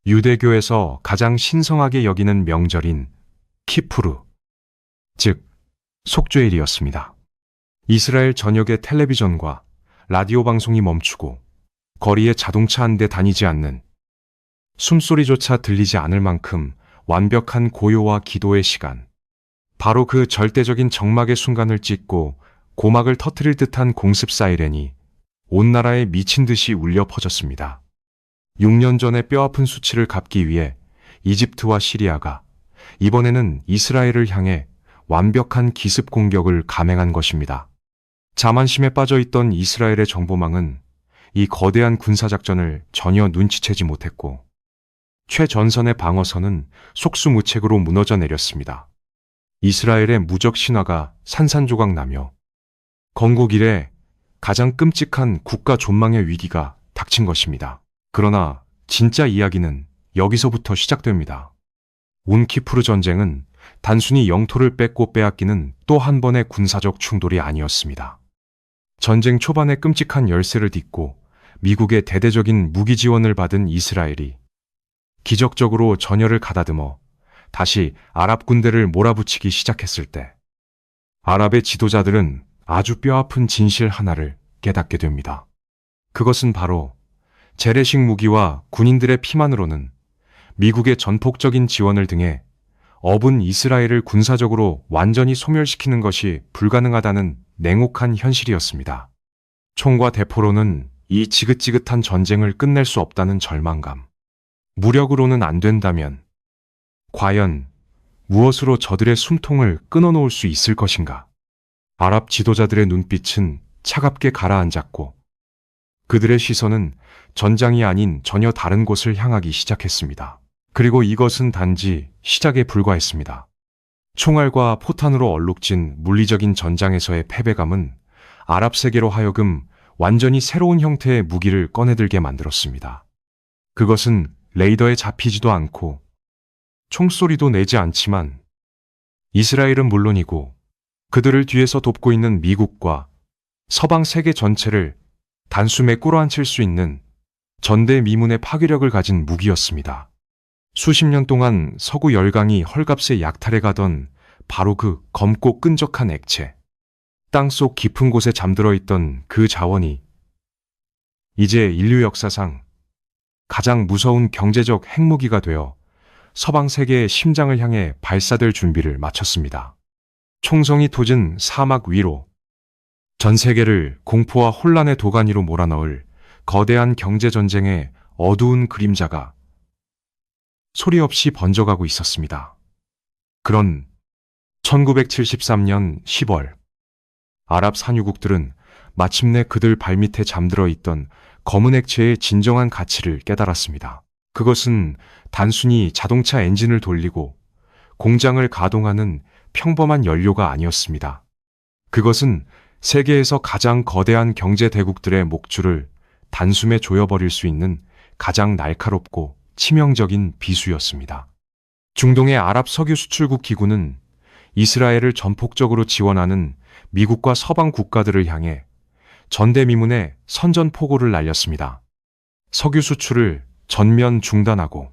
A: 유대교에서 가장 신성하게 여기는 명절인 키푸르, 즉 속죄일이었습니다. 이스라엘 전역의 텔레비전과 라디오 방송이 멈추고 거리에 자동차 한 대 다니지 않는, 숨소리조차 들리지 않을 만큼 완벽한 고요와 기도의 시간. 바로 그 절대적인 정막의 순간을 찍고 고막을 터뜨릴 듯한 공습 사이렌이 온 나라에 미친 듯이 울려 퍼졌습니다. 6년 전의 뼈아픈 수치를 갚기 위해 이집트와 시리아가 이번에는 이스라엘을 향해 완벽한 기습 공격을 감행한 것입니다. 자만심에 빠져있던 이스라엘의 정보망은 이 거대한 군사작전을 전혀 눈치채지 못했고 최전선의 방어선은 속수무책으로 무너져 내렸습니다. 이스라엘의 무적 신화가 산산조각 나며 건국 이래 가장 끔찍한 국가 존망의 위기가 닥친 것입니다. 그러나 진짜 이야기는 여기서부터 시작됩니다. 온키푸르 전쟁은 단순히 영토를 뺏고 빼앗기는 또 한 번의 군사적 충돌이 아니었습니다. 전쟁 초반에 끔찍한 열세를 딛고 미국의 대대적인 무기 지원을 받은 이스라엘이 기적적으로 전열을 가다듬어 다시 아랍 군대를 몰아붙이기 시작했을 때 아랍의 지도자들은 아주 뼈아픈 진실 하나를 깨닫게 됩니다. 그것은 바로 재래식 무기와 군인들의 피만으로는 미국의 전폭적인 지원을 등해 어분 이스라엘을 군사적으로 완전히 소멸시키는 것이 불가능하다는 냉혹한 현실이었습니다. 총과 대포로는 이 지긋지긋한 전쟁을 끝낼 수 없다는 절망감. 무력으로는 안 된다면 과연 무엇으로 저들의 숨통을 끊어놓을 수 있을 것인가? 아랍 지도자들의 눈빛은 차갑게 가라앉았고 그들의 시선은 전장이 아닌 전혀 다른 곳을 향하기 시작했습니다. 그리고 이것은 단지 시작에 불과했습니다. 총알과 포탄으로 얼룩진 물리적인 전장에서의 패배감은 아랍 세계로 하여금 완전히 새로운 형태의 무기를 꺼내들게 만들었습니다. 그것은 레이더에 잡히지도 않고 총소리도 내지 않지만 이스라엘은 물론이고 그들을 뒤에서 돕고 있는 미국과 서방 세계 전체를 단숨에 꿇어앉힐 수 있는 전대미문의 파괴력을 가진 무기였습니다. 수십 년 동안 서구 열강이 헐값에 약탈해 가던 바로 그 검고 끈적한 액체, 땅속 깊은 곳에 잠들어 있던 그 자원이 이제 인류 역사상 가장 무서운 경제적 핵무기가 되어 서방 세계의 심장을 향해 발사될 준비를 마쳤습니다. 총성이 돋은 사막 위로 전 세계를 공포와 혼란의 도가니로 몰아넣을 거대한 경제전쟁의 어두운 그림자가 소리 없이 번져가고 있었습니다. 그런 1973년 10월, 아랍 산유국들은 마침내 그들 발밑에 잠들어 있던 검은 액체의 진정한 가치를 깨달았습니다. 그것은 단순히 자동차 엔진을 돌리고 공장을 가동하는 평범한 연료가 아니었습니다. 그것은 세계에서 가장 거대한 경제 대국들의 목줄을 단숨에 조여버릴 수 있는 가장 날카롭고 치명적인 비수였습니다. 중동의 아랍 석유 수출국 기구는 이스라엘을 전폭적으로 지원하는 미국과 서방 국가들을 향해 전대미문의 선전포고를 날렸습니다. 석유 수출을 전면 중단하고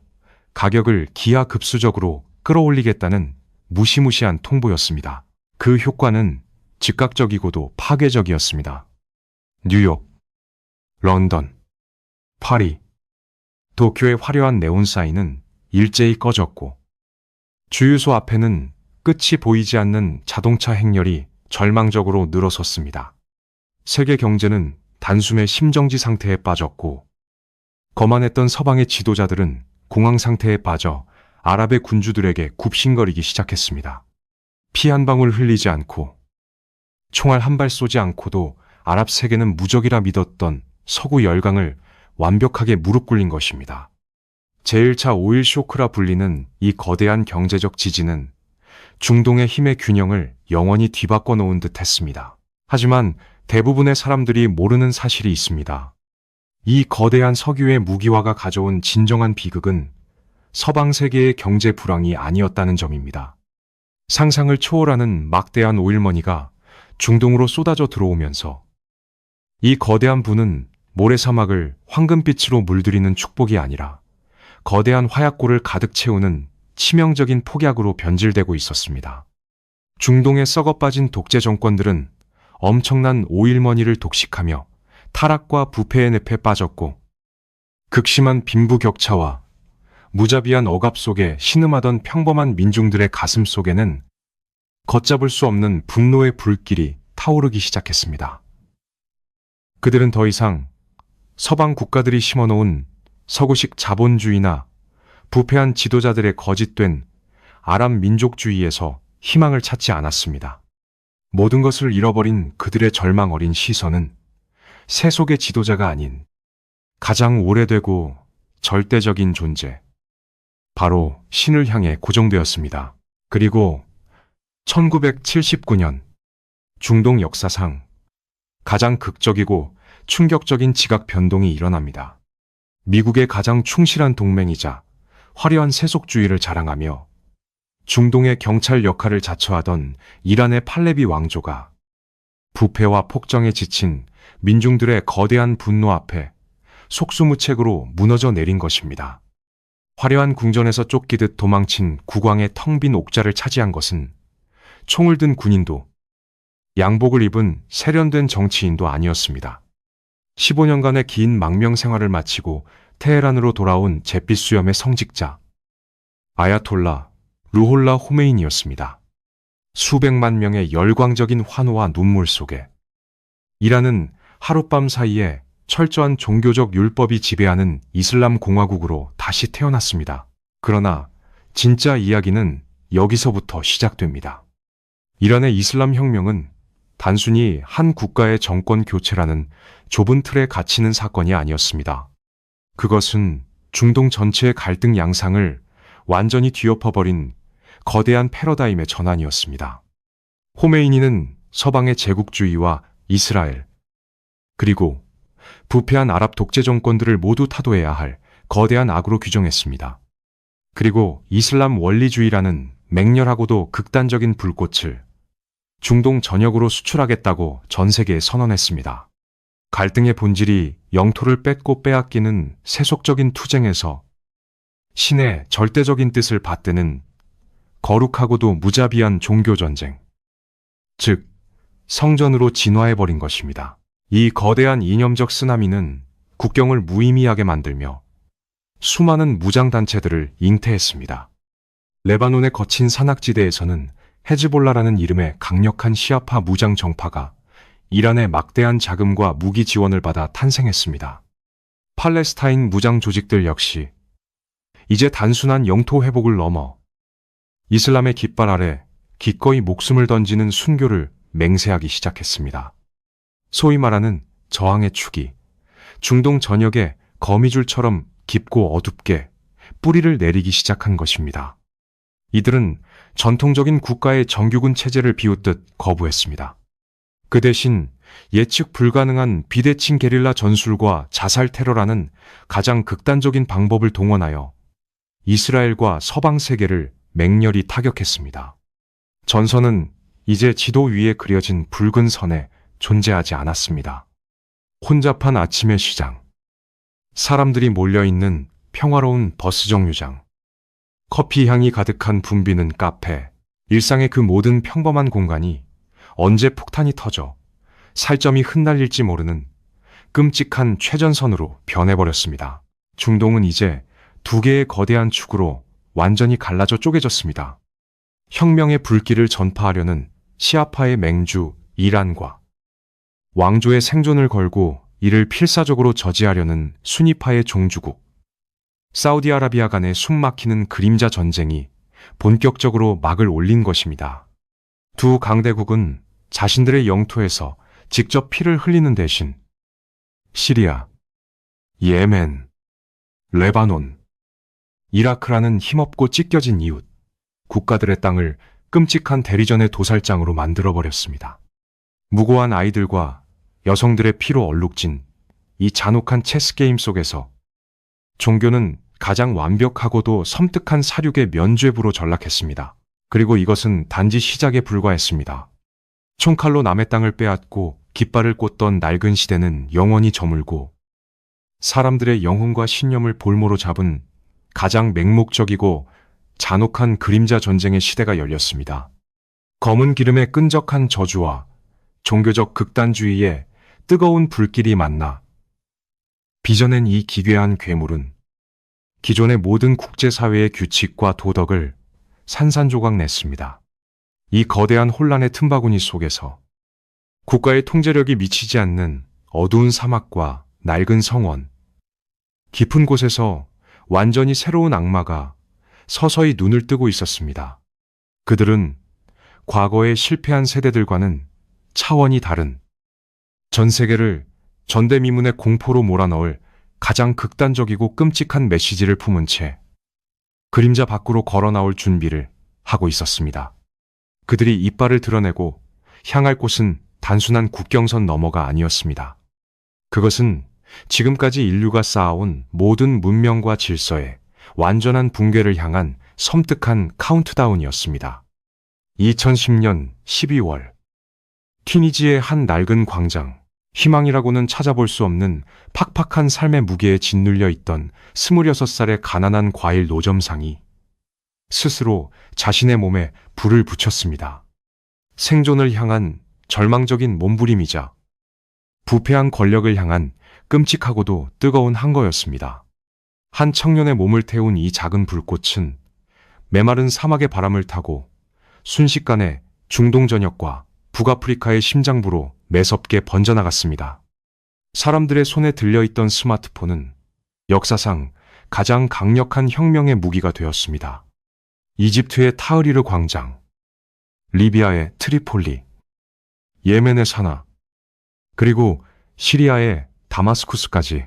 A: 가격을 기하급수적으로 끌어올리겠다는 무시무시한 통보였습니다. 그 효과는 즉각적이고도 파괴적이었습니다. 뉴욕, 런던, 파리, 도쿄의 화려한 네온사인은 일제히 꺼졌고 주유소 앞에는 끝이 보이지 않는 자동차 행렬이 절망적으로 늘어섰습니다. 세계 경제는 단숨에 심정지 상태에 빠졌고 거만했던 서방의 지도자들은 공황 상태에 빠져 아랍의 군주들에게 굽신거리기 시작했습니다. 피 한 방울 흘리지 않고 총알 한 발 쏘지 않고도 아랍 세계는 무적이라 믿었던 서구 열강을 완벽하게 무릎 꿇린 것입니다. 제1차 오일 쇼크라 불리는 이 거대한 경제적 지진은 중동의 힘의 균형을 영원히 뒤바꿔 놓은 듯 했습니다. 하지만 대부분의 사람들이 모르는 사실이 있습니다. 이 거대한 석유의 무기화가 가져온 진정한 비극은 서방 세계의 경제 불황이 아니었다는 점입니다. 상상을 초월하는 막대한 오일머니가 중동으로 쏟아져 들어오면서 이 거대한 부는 모래사막을 황금빛으로 물들이는 축복이 아니라 거대한 화약고를 가득 채우는 치명적인 폭약으로 변질되고 있었습니다. 중동의 썩어빠진 독재 정권들은 엄청난 오일머니를 독식하며 타락과 부패의 늪에 빠졌고, 극심한 빈부격차와 무자비한 억압 속에 신음하던 평범한 민중들의 가슴 속에는 걷잡을 수 없는 분노의 불길이 타오르기 시작했습니다. 그들은 더 이상 서방 국가들이 심어놓은 서구식 자본주의나 부패한 지도자들의 거짓된 아랍 민족주의에서 희망을 찾지 않았습니다. 모든 것을 잃어버린 그들의 절망 어린 시선은 세속의 지도자가 아닌 가장 오래되고 절대적인 존재, 바로 신을 향해 고정되었습니다. 그리고 1979년 중동 역사상 가장 극적이고 충격적인 지각 변동이 일어납니다. 미국의 가장 충실한 동맹이자 화려한 세속주의를 자랑하며 중동의 경찰 역할을 자처하던 이란의 팔레비 왕조가 부패와 폭정에 지친 민중들의 거대한 분노 앞에 속수무책으로 무너져 내린 것입니다. 화려한 궁전에서 쫓기듯 도망친 국왕의 텅 빈 옥좌를 차지한 것은 총을 든 군인도 양복을 입은 세련된 정치인도 아니었습니다. 15년간의 긴 망명 생활을 마치고 테헤란으로 돌아온 잿빛 수염의 성직자 아야톨라 루홀라 호메인이었습니다. 수백만 명의 열광적인 환호와 눈물 속에 이란은 하룻밤 사이에 철저한 종교적 율법이 지배하는 이슬람 공화국으로 다시 태어났습니다. 그러나 진짜 이야기는 여기서부터 시작됩니다. 이란의 이슬람 혁명은 단순히 한 국가의 정권 교체라는 좁은 틀에 갇히는 사건이 아니었습니다. 그것은 중동 전체의 갈등 양상을 완전히 뒤엎어버린 거대한 패러다임의 전환이었습니다. 호메이니는 서방의 제국주의와 이스라엘, 그리고 부패한 아랍 독재 정권들을 모두 타도해야 할 거대한 악으로 규정했습니다. 그리고 이슬람 원리주의라는 맹렬하고도 극단적인 불꽃을 중동 전역으로 수출하겠다고 전 세계에 선언했습니다. 갈등의 본질이 영토를 뺏고 빼앗기는 세속적인 투쟁에서 신의 절대적인 뜻을 받드는 거룩하고도 무자비한 종교전쟁, 즉 성전으로 진화해버린 것입니다. 이 거대한 이념적 쓰나미는 국경을 무의미하게 만들며 수많은 무장단체들을 잉태했습니다. 레바논의 거친 산악지대에서는 헤즈볼라라는 이름의 강력한 시아파 무장 정파가 이란의 막대한 자금과 무기 지원을 받아 탄생했습니다. 팔레스타인 무장 조직들 역시 이제 단순한 영토 회복을 넘어 이슬람의 깃발 아래 기꺼이 목숨을 던지는 순교를 맹세하기 시작했습니다. 소위 말하는 저항의 축이 중동 전역에 거미줄처럼 깊고 어둡게 뿌리를 내리기 시작한 것입니다. 이들은 전통적인 국가의 정규군 체제를 비웃듯 거부했습니다. 그 대신 예측 불가능한 비대칭 게릴라 전술과 자살 테러라는 가장 극단적인 방법을 동원하여 이스라엘과 서방 세계를 맹렬히 타격했습니다. 전선은 이제 지도 위에 그려진 붉은 선에 존재하지 않았습니다. 혼잡한 아침의 시장, 사람들이 몰려있는 평화로운 버스 정류장, 커피 향이 가득한 붐비는 카페, 일상의 그 모든 평범한 공간이 언제 폭탄이 터져 살점이 흩날릴지 모르는 끔찍한 최전선으로 변해버렸습니다. 중동은 이제 두 개의 거대한 축으로 완전히 갈라져 쪼개졌습니다. 혁명의 불길을 전파하려는 시아파의 맹주 이란과 왕조의 생존을 걸고 이를 필사적으로 저지하려는 수니파의 종주국 사우디아라비아 간의 숨막히는 그림자 전쟁이 본격적으로 막을 올린 것입니다. 두 강대국은 자신들의 영토에서 직접 피를 흘리는 대신 시리아, 예멘, 레바논, 이라크라는 힘없고 찢겨진 이웃, 국가들의 땅을 끔찍한 대리전의 도살장으로 만들어버렸습니다. 무고한 아이들과 여성들의 피로 얼룩진 이 잔혹한 체스게임 속에서 종교는 가장 완벽하고도 섬뜩한 사륙의 면죄부로 전락했습니다. 그리고 이것은 단지 시작에 불과했습니다. 총칼로 남의 땅을 빼앗고 깃발을 꽂던 낡은 시대는 영원히 저물고 사람들의 영혼과 신념을 볼모로 잡은 가장 맹목적이고 잔혹한 그림자 전쟁의 시대가 열렸습니다. 검은 기름의 끈적한 저주와 종교적 극단주의의 뜨거운 불길이 만나 빚어낸 이 기괴한 괴물은 기존의 모든 국제사회의 규칙과 도덕을 산산조각 냈습니다. 이 거대한 혼란의 틈바구니 속에서 국가의 통제력이 미치지 않는 어두운 사막과 낡은 성원, 깊은 곳에서 완전히 새로운 악마가 서서히 눈을 뜨고 있었습니다. 그들은 과거의 실패한 세대들과는 차원이 다른 전 세계를 전대미문의 공포로 몰아넣을 가장 극단적이고 끔찍한 메시지를 품은 채 그림자 밖으로 걸어 나올 준비를 하고 있었습니다. 그들이 이빨을 드러내고 향할 곳은 단순한 국경선 너머가 아니었습니다. 그것은 지금까지 인류가 쌓아온 모든 문명과 질서의 완전한 붕괴를 향한 섬뜩한 카운트다운이었습니다. 2010년 12월 티니지의 한 낡은 광장, 희망이라고는 찾아볼 수 없는 팍팍한 삶의 무게에 짓눌려 있던 26살의 가난한 과일 노점상이 스스로 자신의 몸에 불을 붙였습니다. 생존을 향한 절망적인 몸부림이자 부패한 권력을 향한 끔찍하고도 뜨거운 항거였습니다. 한 청년의 몸을 태운 이 작은 불꽃은 메마른 사막의 바람을 타고 순식간에 중동 전역과 북아프리카의 심장부로 매섭게 번져나갔습니다. 사람들의 손에 들려있던 스마트폰은 역사상 가장 강력한 혁명의 무기가 되었습니다. 이집트의 타흐리르 광장, 리비아의 트리폴리, 예멘의 사나, 그리고 시리아의 다마스쿠스까지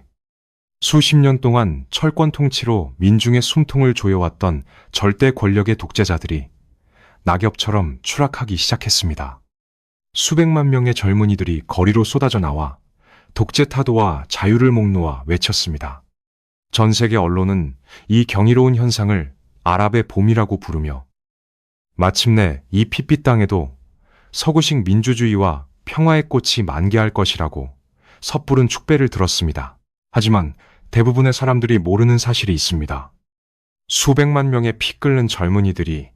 A: 수십 년 동안 철권 통치로 민중의 숨통을 조여왔던 절대 권력의 독재자들이 낙엽처럼 추락하기 시작했습니다. 수백만 명의 젊은이들이 거리로 쏟아져 나와 독재 타도와 자유를 목놓아 외쳤습니다. 전 세계 언론은 이 경이로운 현상을 아랍의 봄이라고 부르며 마침내 이 핏빛 땅에도 서구식 민주주의와 평화의 꽃이 만개할 것이라고 섣부른 축배를 들었습니다. 하지만 대부분의 사람들이 모르는 사실이 있습니다. 수백만 명의 피 끓는 젊은이들이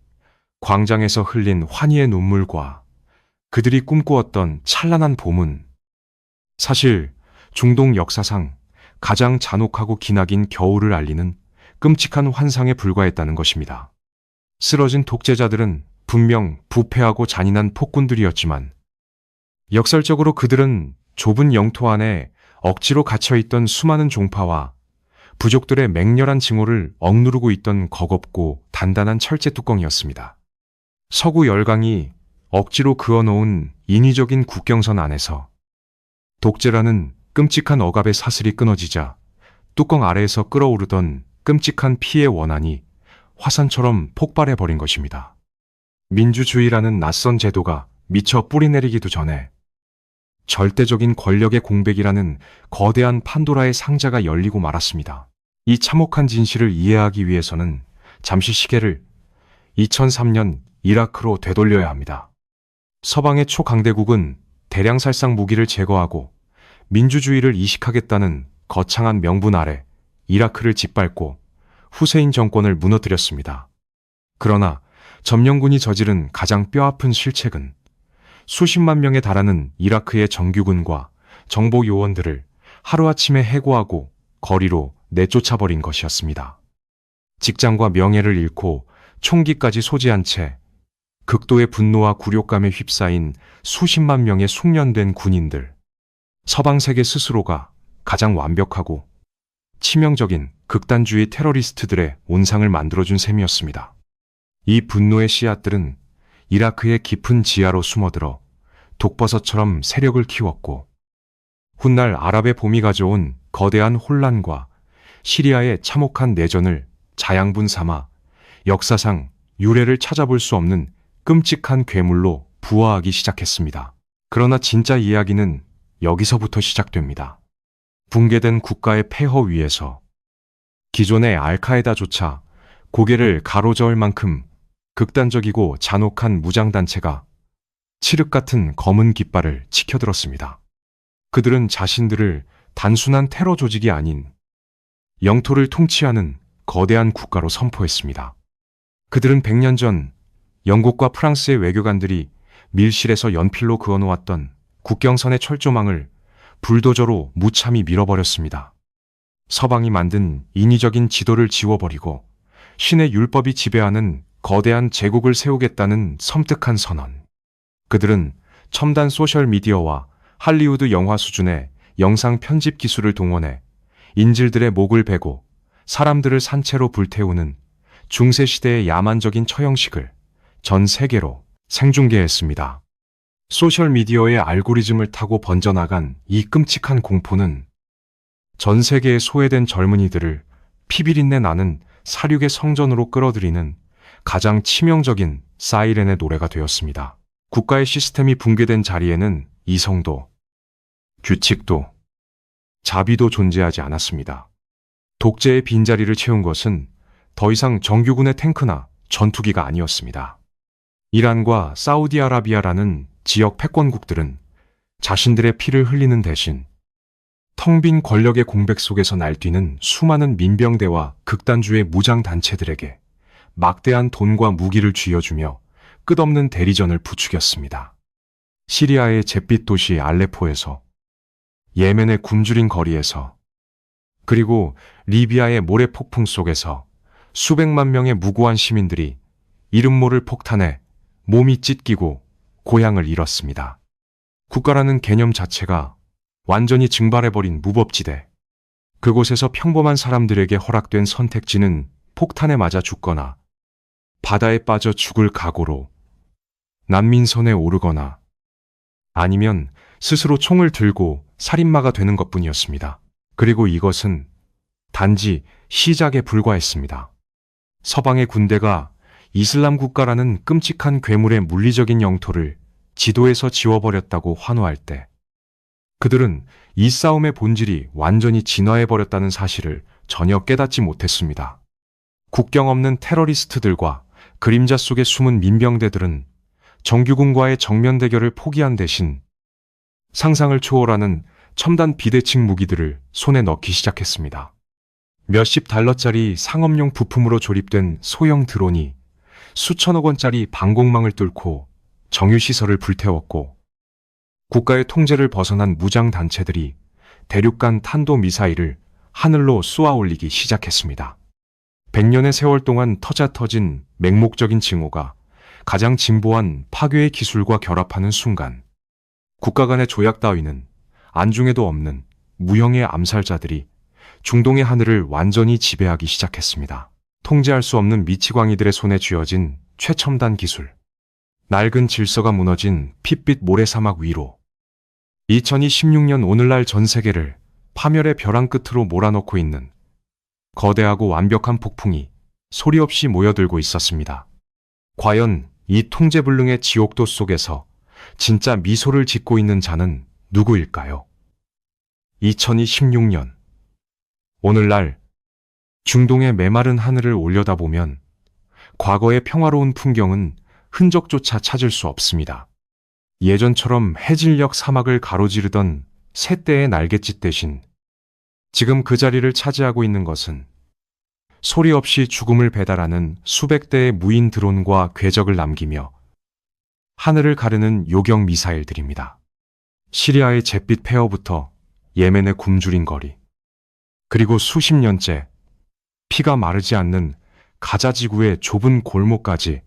A: 광장에서 흘린 환희의 눈물과 그들이 꿈꾸었던 찬란한 봄은 사실 중동 역사상 가장 잔혹하고 기나긴 겨울을 알리는 끔찍한 환상에 불과했다는 것입니다. 쓰러진 독재자들은 분명 부패하고 잔인한 폭군들이었지만 역설적으로 그들은 좁은 영토 안에 억지로 갇혀있던 수많은 종파와 부족들의 맹렬한 증오를 억누르고 있던 거겁고 단단한 철제 뚜껑이었습니다. 서구 열강이 억지로 그어놓은 인위적인 국경선 안에서 독재라는 끔찍한 억압의 사슬이 끊어지자 뚜껑 아래에서 끓어오르던 끔찍한 피의 원한이 화산처럼 폭발해버린 것입니다. 민주주의라는 낯선 제도가 미처 뿌리내리기도 전에 절대적인 권력의 공백이라는 거대한 판도라의 상자가 열리고 말았습니다. 이 참혹한 진실을 이해하기 위해서는 잠시 시계를 2003년 이라크로 되돌려야 합니다. 서방의 초강대국은 대량살상 무기를 제거하고 민주주의를 이식하겠다는 거창한 명분 아래 이라크를 짓밟고 후세인 정권을 무너뜨렸습니다. 그러나 점령군이 저지른 가장 뼈아픈 실책은 수십만 명에 달하는 이라크의 정규군과 정보 요원들을 하루아침에 해고하고 거리로 내쫓아버린 것이었습니다. 직장과 명예를 잃고 총기까지 소지한 채 극도의 분노와 굴욕감에 휩싸인 수십만 명의 숙련된 군인들, 서방 세계 스스로가 가장 완벽하고 치명적인 극단주의 테러리스트들의 온상을 만들어준 셈이었습니다. 이 분노의 씨앗들은 이라크의 깊은 지하로 숨어들어 독버섯처럼 세력을 키웠고 훗날 아랍의 봄이 가져온 거대한 혼란과 시리아의 참혹한 내전을 자양분 삼아 역사상 유례를 찾아볼 수 없는 끔찍한 괴물로 부화하기 시작했습니다. 그러나 진짜 이야기는 여기서부터 시작됩니다. 붕괴된 국가의 폐허 위에서 기존의 알카에다조차 고개를 가로저을 만큼 극단적이고 잔혹한 무장단체가 칠흑 같은 검은 깃발을 치켜들었습니다. 그들은 자신들을 단순한 테러 조직이 아닌 영토를 통치하는 거대한 국가로 선포했습니다. 그들은 100년 전 영국과 프랑스의 외교관들이 밀실에서 연필로 그어놓았던 국경선의 철조망을 불도저로 무참히 밀어버렸습니다. 서방이 만든 인위적인 지도를 지워버리고 신의 율법이 지배하는 거대한 제국을 세우겠다는 섬뜩한 선언. 그들은 첨단 소셜미디어와 할리우드 영화 수준의 영상 편집 기술을 동원해 인질들의 목을 베고 사람들을 산채로 불태우는 중세시대의 야만적인 처형식을 전 세계로 생중계했습니다. 소셜미디어의 알고리즘을 타고 번져나간 이 끔찍한 공포는 전 세계에 소외된 젊은이들을 피비린내 나는 사륙의 성전으로 끌어들이는 가장 치명적인 사이렌의 노래가 되었습니다. 국가의 시스템이 붕괴된 자리에는 이성도, 규칙도, 자비도 존재하지 않았습니다. 독재의 빈자리를 채운 것은 더 이상 정규군의 탱크나 전투기가 아니었습니다. 이란과 사우디아라비아라는 지역 패권국들은 자신들의 피를 흘리는 대신 텅 빈 권력의 공백 속에서 날뛰는 수많은 민병대와 극단주의 무장단체들에게 막대한 돈과 무기를 쥐어주며 끝없는 대리전을 부추겼습니다. 시리아의 잿빛 도시 알레포에서, 예멘의 굶주린 거리에서, 그리고 리비아의 모래폭풍 속에서 수백만 명의 무고한 시민들이 이름 모를 폭탄에 몸이 찢기고 고향을 잃었습니다. 국가라는 개념 자체가 완전히 증발해버린 무법지대. 그곳에서 평범한 사람들에게 허락된 선택지는 폭탄에 맞아 죽거나 바다에 빠져 죽을 각오로 난민선에 오르거나 아니면 스스로 총을 들고 살인마가 되는 것뿐이었습니다. 그리고 이것은 단지 시작에 불과했습니다. 서방의 군대가 이슬람 국가라는 끔찍한 괴물의 물리적인 영토를 지도에서 지워버렸다고 환호할 때 그들은 이 싸움의 본질이 완전히 진화해버렸다는 사실을 전혀 깨닫지 못했습니다. 국경 없는 테러리스트들과 그림자 속에 숨은 민병대들은 정규군과의 정면 대결을 포기한 대신 상상을 초월하는 첨단 비대칭 무기들을 손에 넣기 시작했습니다. 몇십 달러짜리 상업용 부품으로 조립된 소형 드론이 수천억 원짜리 방공망을 뚫고 정유시설을 불태웠고 국가의 통제를 벗어난 무장단체들이 대륙간 탄도미사일을 하늘로 쏘아 올리기 시작했습니다. 100년의 세월 동안 터진 맹목적인 징후가 가장 진보한 파괴의 기술과 결합하는 순간 국가 간의 조약 따위는 안중에도 없는 무형의 암살자들이 중동의 하늘을 완전히 지배하기 시작했습니다. 통제할 수 없는 미치광이들의 손에 쥐어진 최첨단 기술. 낡은 질서가 무너진 핏빛 모래사막 위로 2026년 오늘날 전 세계를 파멸의 벼랑 끝으로 몰아넣고 있는 거대하고 완벽한 폭풍이 소리 없이 모여들고 있었습니다. 과연 이 통제불능의 지옥도 속에서 진짜 미소를 짓고 있는 자는 누구일까요? 2026년 오늘날 중동의 메마른 하늘을 올려다보면 과거의 평화로운 풍경은 흔적조차 찾을 수 없습니다. 예전처럼 해질녘 사막을 가로지르던 새떼의 날갯짓 대신 지금 그 자리를 차지하고 있는 것은 소리 없이 죽음을 배달하는 수백 대의 무인 드론과 궤적을 남기며 하늘을 가르는 요격 미사일들입니다. 시리아의 잿빛 폐허부터 예멘의 굶주린 거리, 그리고 수십 년째 피가 마르지 않는 가자 지구의 좁은 골목까지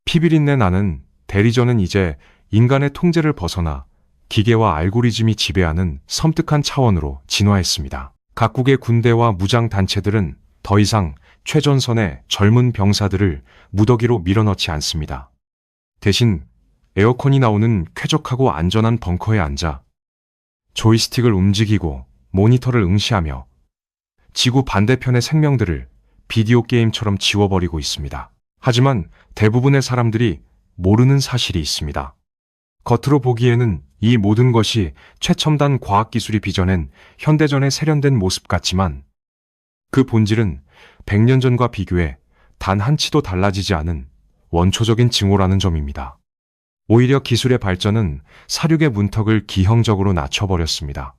A: 피비린내 나는 대리전은 이제 인간의 통제를 벗어나 기계와 알고리즘이 지배하는 섬뜩한 차원으로 진화했습니다. 각국의 군대와 무장단체들은 더 이상 최전선의 젊은 병사들을 무더기로 밀어넣지 않습니다. 대신 에어컨이 나오는 쾌적하고 안전한 벙커에 앉아 조이스틱을 움직이고 모니터를 응시하며 지구 반대편의 생명들을 비디오 게임처럼 지워버리고 있습니다. 하지만 대부분의 사람들이 모르는 사실이 있습니다. 겉으로 보기에는 이 모든 것이 최첨단 과학기술이 빚어낸 현대전의 세련된 모습 같지만 그 본질은 100년 전과 비교해 단 한치도 달라지지 않은 원초적인 징후라는 점입니다. 오히려 기술의 발전은 사륙의 문턱을 기형적으로 낮춰버렸습니다.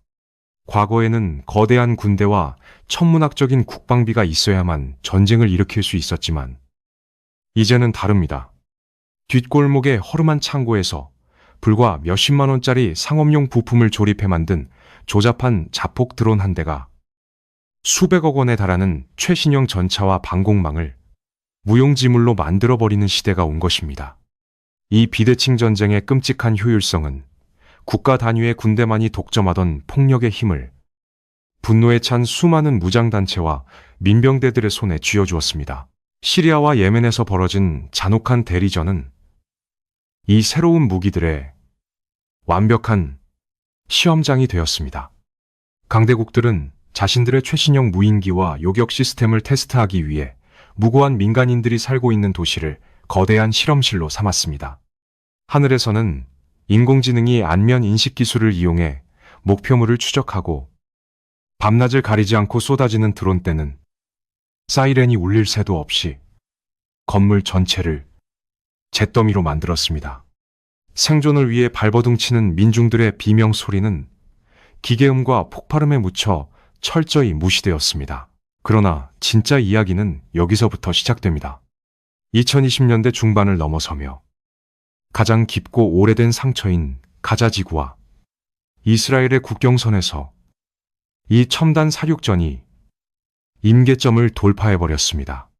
A: 과거에는 거대한 군대와 천문학적인 국방비가 있어야만 전쟁을 일으킬 수 있었지만 이제는 다릅니다. 뒷골목의 허름한 창고에서 불과 몇십만 원짜리 상업용 부품을 조립해 만든 조잡한 자폭 드론 한 대가 수백억 원에 달하는 최신형 전차와 방공망을 무용지물로 만들어버리는 시대가 온 것입니다. 이 비대칭 전쟁의 끔찍한 효율성은 국가 단위의 군대만이 독점하던 폭력의 힘을 분노에 찬 수많은 무장단체와 민병대들의 손에 쥐어주었습니다. 시리아와 예멘에서 벌어진 잔혹한 대리전은 이 새로운 무기들의 완벽한 시험장이 되었습니다. 강대국들은 자신들의 최신형 무인기와 요격 시스템을 테스트하기 위해 무고한 민간인들이 살고 있는 도시를 거대한 실험실로 삼았습니다. 하늘에서는 인공지능이 안면 인식 기술을 이용해 목표물을 추적하고 밤낮을 가리지 않고 쏟아지는 드론대는 사이렌이 울릴 새도 없이 건물 전체를 잿더미로 만들었습니다. 생존을 위해 발버둥 치는 민중들의 비명 소리는 기계음과 폭발음에 묻혀 철저히 무시되었습니다. 그러나 진짜 이야기는 여기서부터 시작됩니다. 2020년대 중반을 넘어서며 가장 깊고 오래된 상처인 가자 지구와 이스라엘의 국경선에서 이 첨단 사육전이 임계점을 돌파해버렸습니다.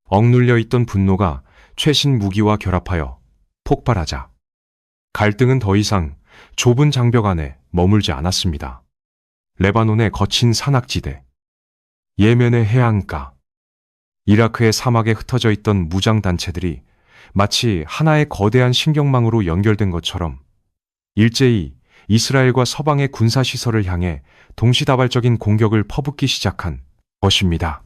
A: 억눌려 있던 분노가 최신 무기와 결합하여 폭발하자 갈등은 더 이상 좁은 장벽 안에 머물지 않았습니다. 레바논의 거친 산악지대, 예멘의 해안가, 이라크의 사막에 흩어져 있던 무장단체들이 마치 하나의 거대한 신경망으로 연결된 것처럼 일제히 이스라엘과 서방의 군사시설을 향해 동시다발적인 공격을 퍼붓기 시작한 것입니다.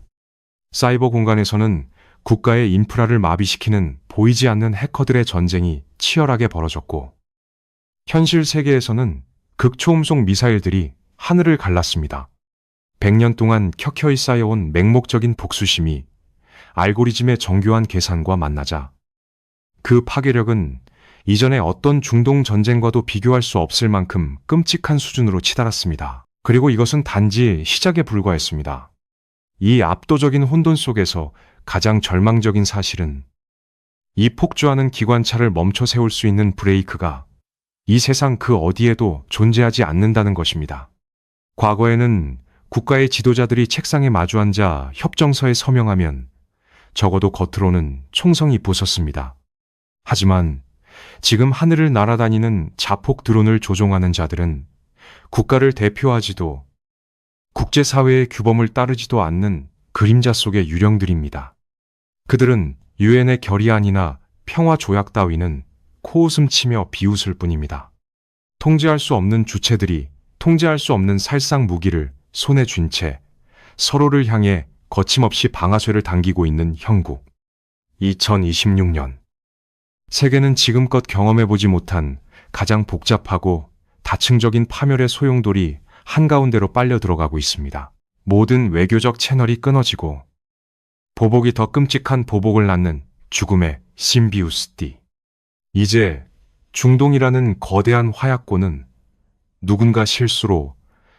A: 사이버 공간에서는 국가의 인프라를 마비시키는 보이지 않는 해커들의 전쟁이 치열하게 벌어졌고, 현실 세계에서는 극초음속 미사일들이 하늘을 갈랐습니다. 100년 동안 켜켜이 쌓여온 맹목적인 복수심이 알고리즘의 정교한 계산과 만나자 그 파괴력은 이전의 어떤 중동 전쟁과도 비교할 수 없을 만큼 끔찍한 수준으로 치달았습니다. 그리고 이것은 단지 시작에 불과했습니다. 이 압도적인 혼돈 속에서 가장 절망적인 사실은 이 폭주하는 기관차를 멈춰 세울 수 있는 브레이크가 이 세상 그 어디에도 존재하지 않는다는 것입니다. 과거에는 국가의 지도자들이 책상에 마주 앉아 협정서에 서명하면 적어도 겉으로는 총성이 부섰습니다. 하지만 지금 하늘을 날아다니는 자폭 드론을 조종하는 자들은 국가를 대표하지도 국제사회의 규범을 따르지도 않는 그림자 속의 유령들입니다. 그들은 유엔의 결의안이나 평화조약 따위는 코웃음 치며 비웃을 뿐입니다. 통제할 수 없는 주체들이 통제할 수 없는 살상 무기를 손에 쥔 채 서로를 향해 거침없이 방아쇠를 당기고 있는 형국. 2026년. 세계는 지금껏 경험해보지 못한 가장 복잡하고 다층적인 파멸의 소용돌이 한가운데로 빨려 들어가고 있습니다. 모든 외교적 채널이 끊어지고 보복이 더 끔찍한 보복을 낳는 죽음의 심비우스띠. 이제 중동이라는 거대한 화약고는 누군가 실수로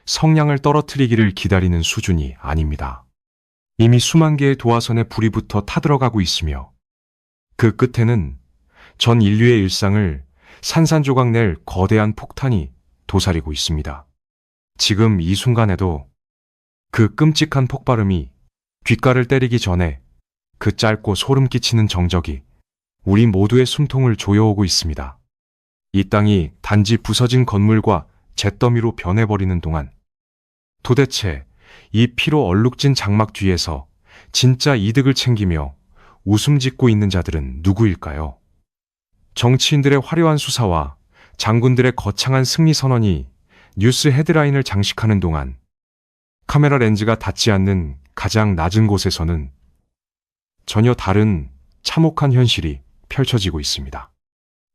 A: 성량을 떨어뜨리기를 기다리는 수준이 아닙니다. 이미 수만 개의 도화선에 불이 붙어 타들어가고 있으며 그 끝에는 전 인류의 일상을 산산조각 낼 거대한 폭탄이 도사리고 있습니다. 지금 이 순간에도 그 끔찍한 폭발음이 귓가를 때리기 전에 그 짧고 소름 끼치는 정적이 우리 모두의 숨통을 조여오고 있습니다. 이 땅이 단지 부서진 건물과 잿더미로 변해버리는 동안 도대체 이 피로 얼룩진 장막 뒤에서 진짜 이득을 챙기며 웃음 짓고 있는 자들은 누구일까요? 정치인들의 화려한 수사와 장군들의 거창한 승리 선언이 뉴스 헤드라인을 장식하는 동안 카메라 렌즈가 닿지 않는 가장 낮은 곳에서는 전혀 다른 참혹한 현실이 펼쳐지고 있습니다.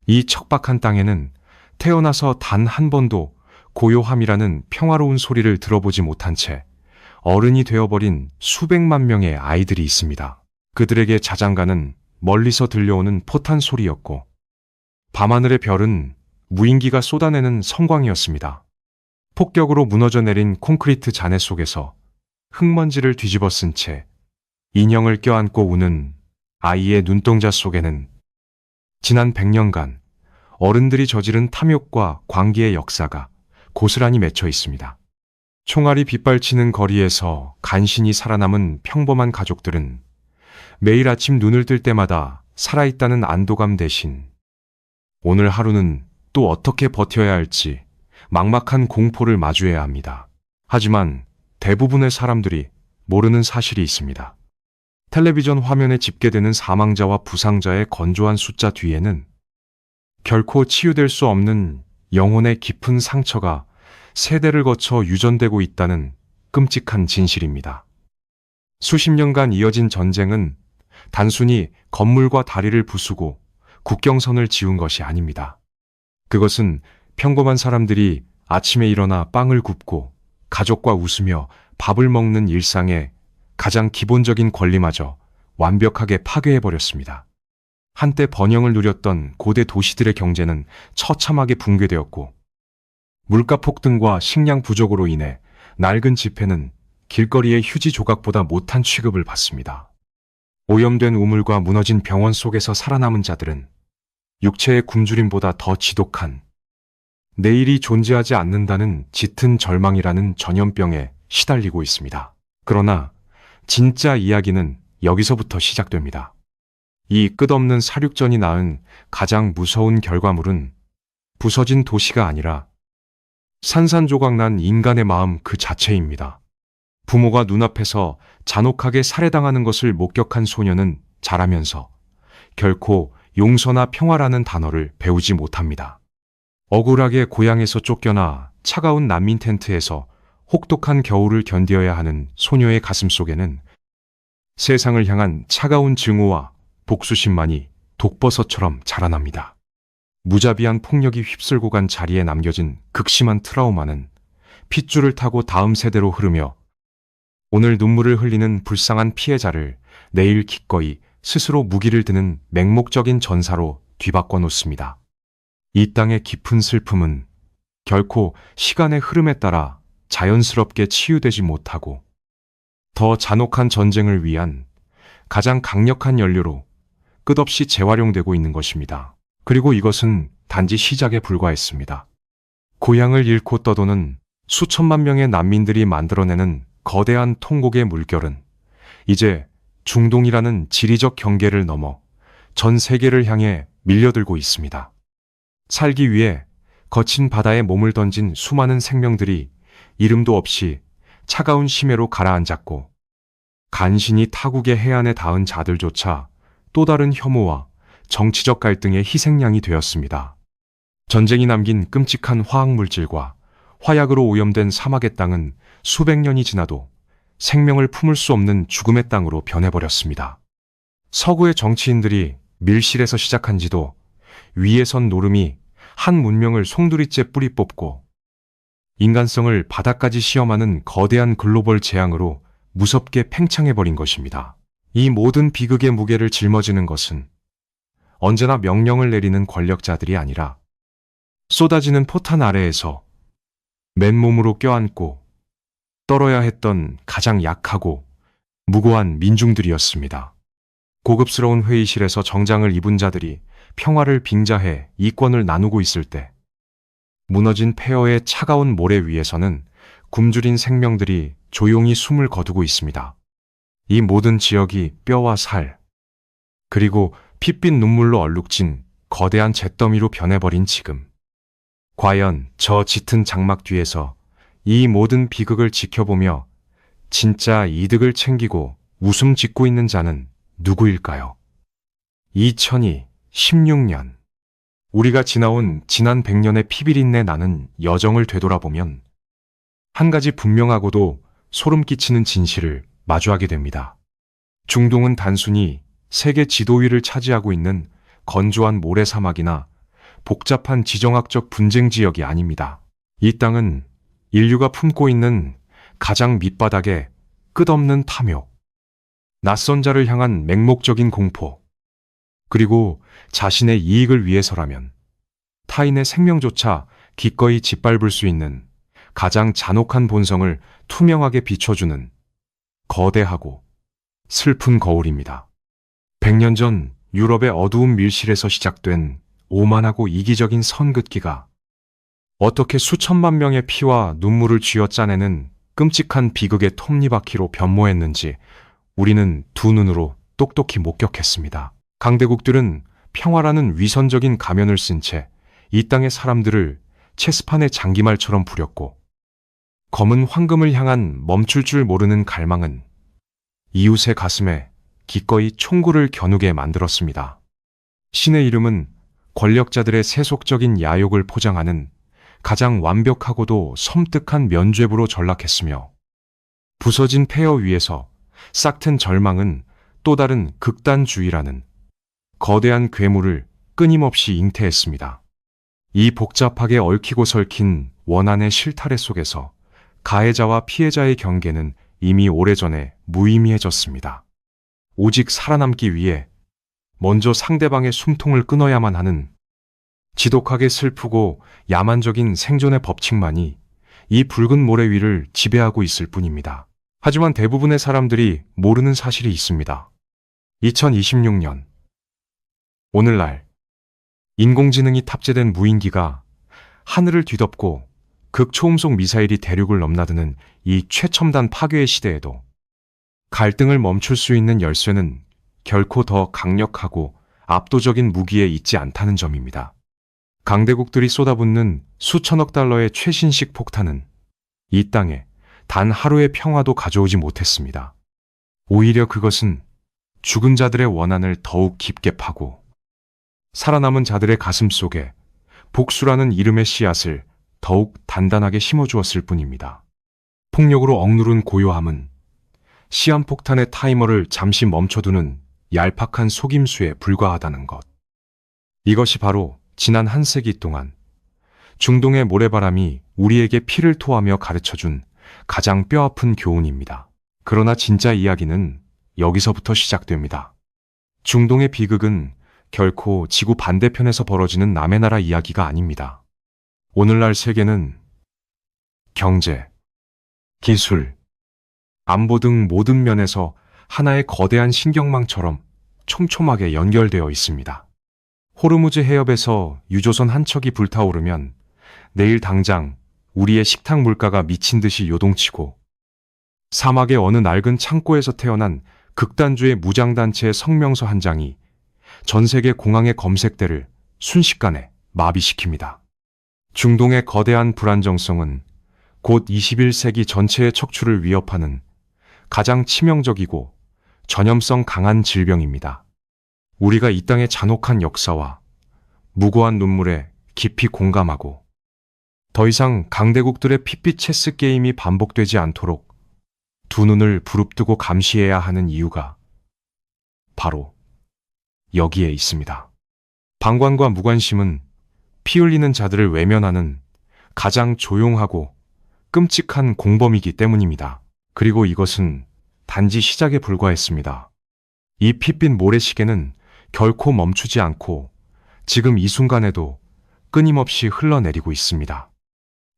A: 이 척박한 땅에는 태어나서 단 한 번도 고요함이라는 평화로운 소리를 들어보지 못한 채 어른이 되어버린 수백만 명의 아이들이 있습니다. 그들에게 자장가는 멀리서 들려오는 포탄 소리였고 밤하늘의 별은 무인기가 쏟아내는 성광이었습니다. 폭격으로 무너져 내린 콘크리트 잔해 속에서 흙먼지를 뒤집어 쓴 채 인형을 껴안고 우는 아이의 눈동자 속에는 지난 100년간 어른들이 저지른 탐욕과 광기의 역사가 고스란히 맺혀 있습니다. 총알이 빗발치는 거리에서 간신히 살아남은 평범한 가족들은 매일 아침 눈을 뜰 때마다 살아있다는 안도감 대신 오늘 하루는 또 어떻게 버텨야 할지 막막한 공포를 마주해야 합니다. 하지만 대부분의 사람들이 모르는 사실이 있습니다. 텔레비전 화면에 집계되는 사망자와 부상자의 건조한 숫자 뒤에는 결코 치유될 수 없는 영혼의 깊은 상처가 세대를 거쳐 유전되고 있다는 끔찍한 진실입니다. 수십 년간 이어진 전쟁은 단순히 건물과 다리를 부수고 국경선을 지운 것이 아닙니다. 그것은 평범한 사람들이 아침에 일어나 빵을 굽고 가족과 웃으며 밥을 먹는 일상의 가장 기본적인 권리마저 완벽하게 파괴해버렸습니다. 한때 번영을 누렸던 고대 도시들의 경제는 처참하게 붕괴되었고 물가 폭등과 식량 부족으로 인해 낡은 지폐는 길거리의 휴지 조각보다 못한 취급을 받습니다. 오염된 우물과 무너진 병원 속에서 살아남은 자들은 육체의 굶주림보다 더 지독한 내일이 존재하지 않는다는 짙은 절망이라는 전염병에 시달리고 있습니다. 그러나 진짜 이야기는 여기서부터 시작됩니다. 이 끝없는 사륙전이 낳은 가장 무서운 결과물은 부서진 도시가 아니라 산산조각 난 인간의 마음 그 자체입니다. 부모가 눈앞에서 잔혹하게 살해당하는 것을 목격한 소녀는 자라면서 결코 용서나 평화라는 단어를 배우지 못합니다. 억울하게 고향에서 쫓겨나 차가운 난민 텐트에서 혹독한 겨울을 견뎌야 하는 소녀의 가슴 속에는 세상을 향한 차가운 증오와 복수심만이 독버섯처럼 자라납니다. 무자비한 폭력이 휩쓸고 간 자리에 남겨진 극심한 트라우마는 핏줄을 타고 다음 세대로 흐르며 오늘 눈물을 흘리는 불쌍한 피해자를 내일 기꺼이 스스로 무기를 드는 맹목적인 전사로 뒤바꿔 놓습니다. 이 땅의 깊은 슬픔은 결코 시간의 흐름에 따라 자연스럽게 치유되지 못하고 더 잔혹한 전쟁을 위한 가장 강력한 연료로 끝없이 재활용되고 있는 것입니다. 그리고 이것은 단지 시작에 불과했습니다. 고향을 잃고 떠도는 수천만 명의 난민들이 만들어내는 거대한 통곡의 물결은 이제 중동이라는 지리적 경계를 넘어 전 세계를 향해 밀려들고 있습니다. 살기 위해 거친 바다에 몸을 던진 수많은 생명들이 이름도 없이 차가운 심해로 가라앉았고 간신히 타국의 해안에 닿은 자들조차 또 다른 혐오와 정치적 갈등의 희생양이 되었습니다. 전쟁이 남긴 끔찍한 화학물질과 화약으로 오염된 사막의 땅은 수백 년이 지나도 생명을 품을 수 없는 죽음의 땅으로 변해버렸습니다. 서구의 정치인들이 밀실에서 시작한 지도 위에 선 노름이 한 문명을 송두리째 뿌리 뽑고 인간성을 바닥까지 시험하는 거대한 글로벌 재앙으로 무섭게 팽창해버린 것입니다. 이 모든 비극의 무게를 짊어지는 것은 언제나 명령을 내리는 권력자들이 아니라 쏟아지는 포탄 아래에서 맨몸으로 껴안고 떨어야 했던 가장 약하고 무고한 민중들이었습니다. 고급스러운 회의실에서 정장을 입은 자들이 평화를 빙자해 이권을 나누고 있을 때 무너진 폐허의 차가운 모래 위에서는 굶주린 생명들이 조용히 숨을 거두고 있습니다. 이 모든 지역이 뼈와 살, 그리고 핏빛 눈물로 얼룩진 거대한 잿더미로 변해버린 지금. 과연 저 짙은 장막 뒤에서 이 모든 비극을 지켜보며 진짜 이득을 챙기고 웃음 짓고 있는 자는 누구일까요? 2016년 우리가 지나온 지난 100년의 피비린내 나는 여정을 되돌아보면 한 가지 분명하고도 소름 끼치는 진실을 마주하게 됩니다. 중동은 단순히 세계 지도 위를 차지하고 있는 건조한 모래사막이나 복잡한 지정학적 분쟁 지역이 아닙니다. 이 땅은 인류가 품고 있는 가장 밑바닥의 끝없는 탐욕, 낯선 자를 향한 맹목적인 공포, 그리고 자신의 이익을 위해서라면 타인의 생명조차 기꺼이 짓밟을 수 있는 가장 잔혹한 본성을 투명하게 비춰주는 거대하고 슬픈 거울입니다. 100년 전 유럽의 어두운 밀실에서 시작된 오만하고 이기적인 선긋기가 어떻게 수천만 명의 피와 눈물을 쥐어짜내는 끔찍한 비극의 톱니바퀴로 변모했는지 우리는 두 눈으로 똑똑히 목격했습니다. 강대국들은 평화라는 위선적인 가면을 쓴 채 이 땅의 사람들을 체스판의 장기말처럼 부렸고, 검은 황금을 향한 멈출 줄 모르는 갈망은 이웃의 가슴에 기꺼이 총구를 겨누게 만들었습니다. 신의 이름은 권력자들의 세속적인 야욕을 포장하는 가장 완벽하고도 섬뜩한 면죄부로 전락했으며, 부서진 폐허 위에서 싹튼 절망은 또 다른 극단주의라는 거대한 괴물을 끊임없이 잉태했습니다. 이 복잡하게 얽히고 설킨 원한의 실타래 속에서 가해자와 피해자의 경계는 이미 오래전에 무의미해졌습니다. 오직 살아남기 위해 먼저 상대방의 숨통을 끊어야만 하는 지독하게 슬프고 야만적인 생존의 법칙만이 이 붉은 모래 위를 지배하고 있을 뿐입니다. 하지만 대부분의 사람들이 모르는 사실이 있습니다. 2026년 오늘날 인공지능이 탑재된 무인기가 하늘을 뒤덮고 극초음속 미사일이 대륙을 넘나드는 이 최첨단 파괴의 시대에도 갈등을 멈출 수 있는 열쇠는 결코 더 강력하고 압도적인 무기에 있지 않다는 점입니다. 강대국들이 쏟아붓는 수천억 달러의 최신식 폭탄은 이 땅에 단 하루의 평화도 가져오지 못했습니다. 오히려 그것은 죽은 자들의 원한을 더욱 깊게 파고 살아남은 자들의 가슴 속에 복수라는 이름의 씨앗을 더욱 단단하게 심어주었을 뿐입니다. 폭력으로 억누른 고요함은 시한폭탄의 타이머를 잠시 멈춰두는 얄팍한 속임수에 불과하다는 것. 이것이 바로 지난 한 세기 동안 중동의 모래바람이 우리에게 피를 토하며 가르쳐준 가장 뼈아픈 교훈입니다. 그러나 진짜 이야기는 여기서부터 시작됩니다. 중동의 비극은 결코 지구 반대편에서 벌어지는 남의 나라 이야기가 아닙니다. 오늘날 세계는 경제, 기술, 안보 등 모든 면에서 하나의 거대한 신경망처럼 촘촘하게 연결되어 있습니다. 호르무즈 해협에서 유조선 한 척이 불타오르면 내일 당장 우리의 식탁 물가가 미친 듯이 요동치고, 사막의 어느 낡은 창고에서 태어난 극단주의 무장단체의 성명서 한 장이 전 세계 공항의 검색대를 순식간에 마비시킵니다. 중동의 거대한 불안정성은 곧 21세기 전체의 척추를 위협하는 가장 치명적이고 전염성 강한 질병입니다. 우리가 이 땅의 잔혹한 역사와 무고한 눈물에 깊이 공감하고 더 이상 강대국들의 핏빛 체스 게임이 반복되지 않도록 두 눈을 부릅뜨고 감시해야 하는 이유가 바로 여기에 있습니다. 방관과 무관심은 피 흘리는 자들을 외면하는 가장 조용하고 끔찍한 공범이기 때문입니다. 그리고 이것은 단지 시작에 불과했습니다. 이 핏빛 모래시계는 결코 멈추지 않고 지금 이 순간에도 끊임없이 흘러내리고 있습니다.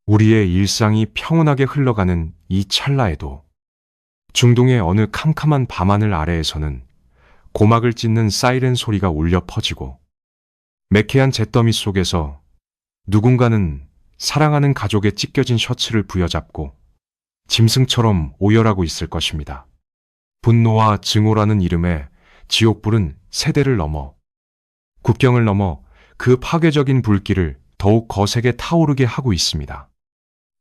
A: 우리의 일상이 평온하게 흘러가는 이 찰나에도 중동의 어느 캄캄한 밤하늘 아래에서는 고막을 찢는 사이렌 소리가 울려 퍼지고, 매캐한 잿더미 속에서 누군가는 사랑하는 가족의 찢겨진 셔츠를 부여잡고 짐승처럼 오열하고 있을 것입니다. 분노와 증오라는 이름의 지옥불은 세대를 넘어, 국경을 넘어 그 파괴적인 불길을 더욱 거세게 타오르게 하고 있습니다.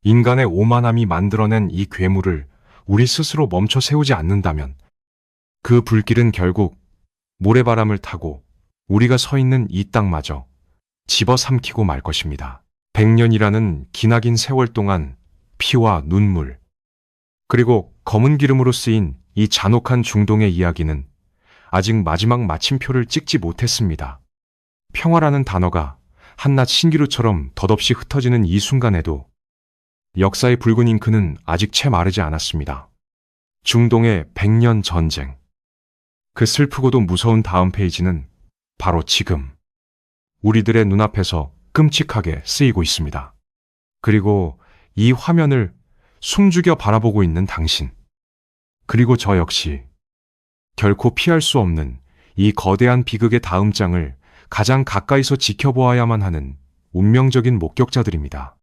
A: 인간의 오만함이 만들어낸 이 괴물을 우리 스스로 멈춰 세우지 않는다면 그 불길은 결국 모래바람을 타고 우리가 서 있는 이 땅마저 집어삼키고 말 것입니다. 100년이라는 기나긴 세월 동안 피와 눈물, 그리고 검은 기름으로 쓰인 이 잔혹한 중동의 이야기는 아직 마지막 마침표를 찍지 못했습니다. 평화라는 단어가 한낱 신기루처럼 덧없이 흩어지는 이 순간에도 역사의 붉은 잉크는 아직 채 마르지 않았습니다. 중동의 100년 전쟁. 그 슬프고도 무서운 다음 페이지는 바로 지금 우리들의 눈앞에서 끔찍하게 쓰이고 있습니다. 그리고 이 화면을 숨죽여 바라보고 있는 당신. 그리고 저 역시 결코 피할 수 없는 이 거대한 비극의 다음 장을 가장 가까이서 지켜보아야만 하는 운명적인 목격자들입니다.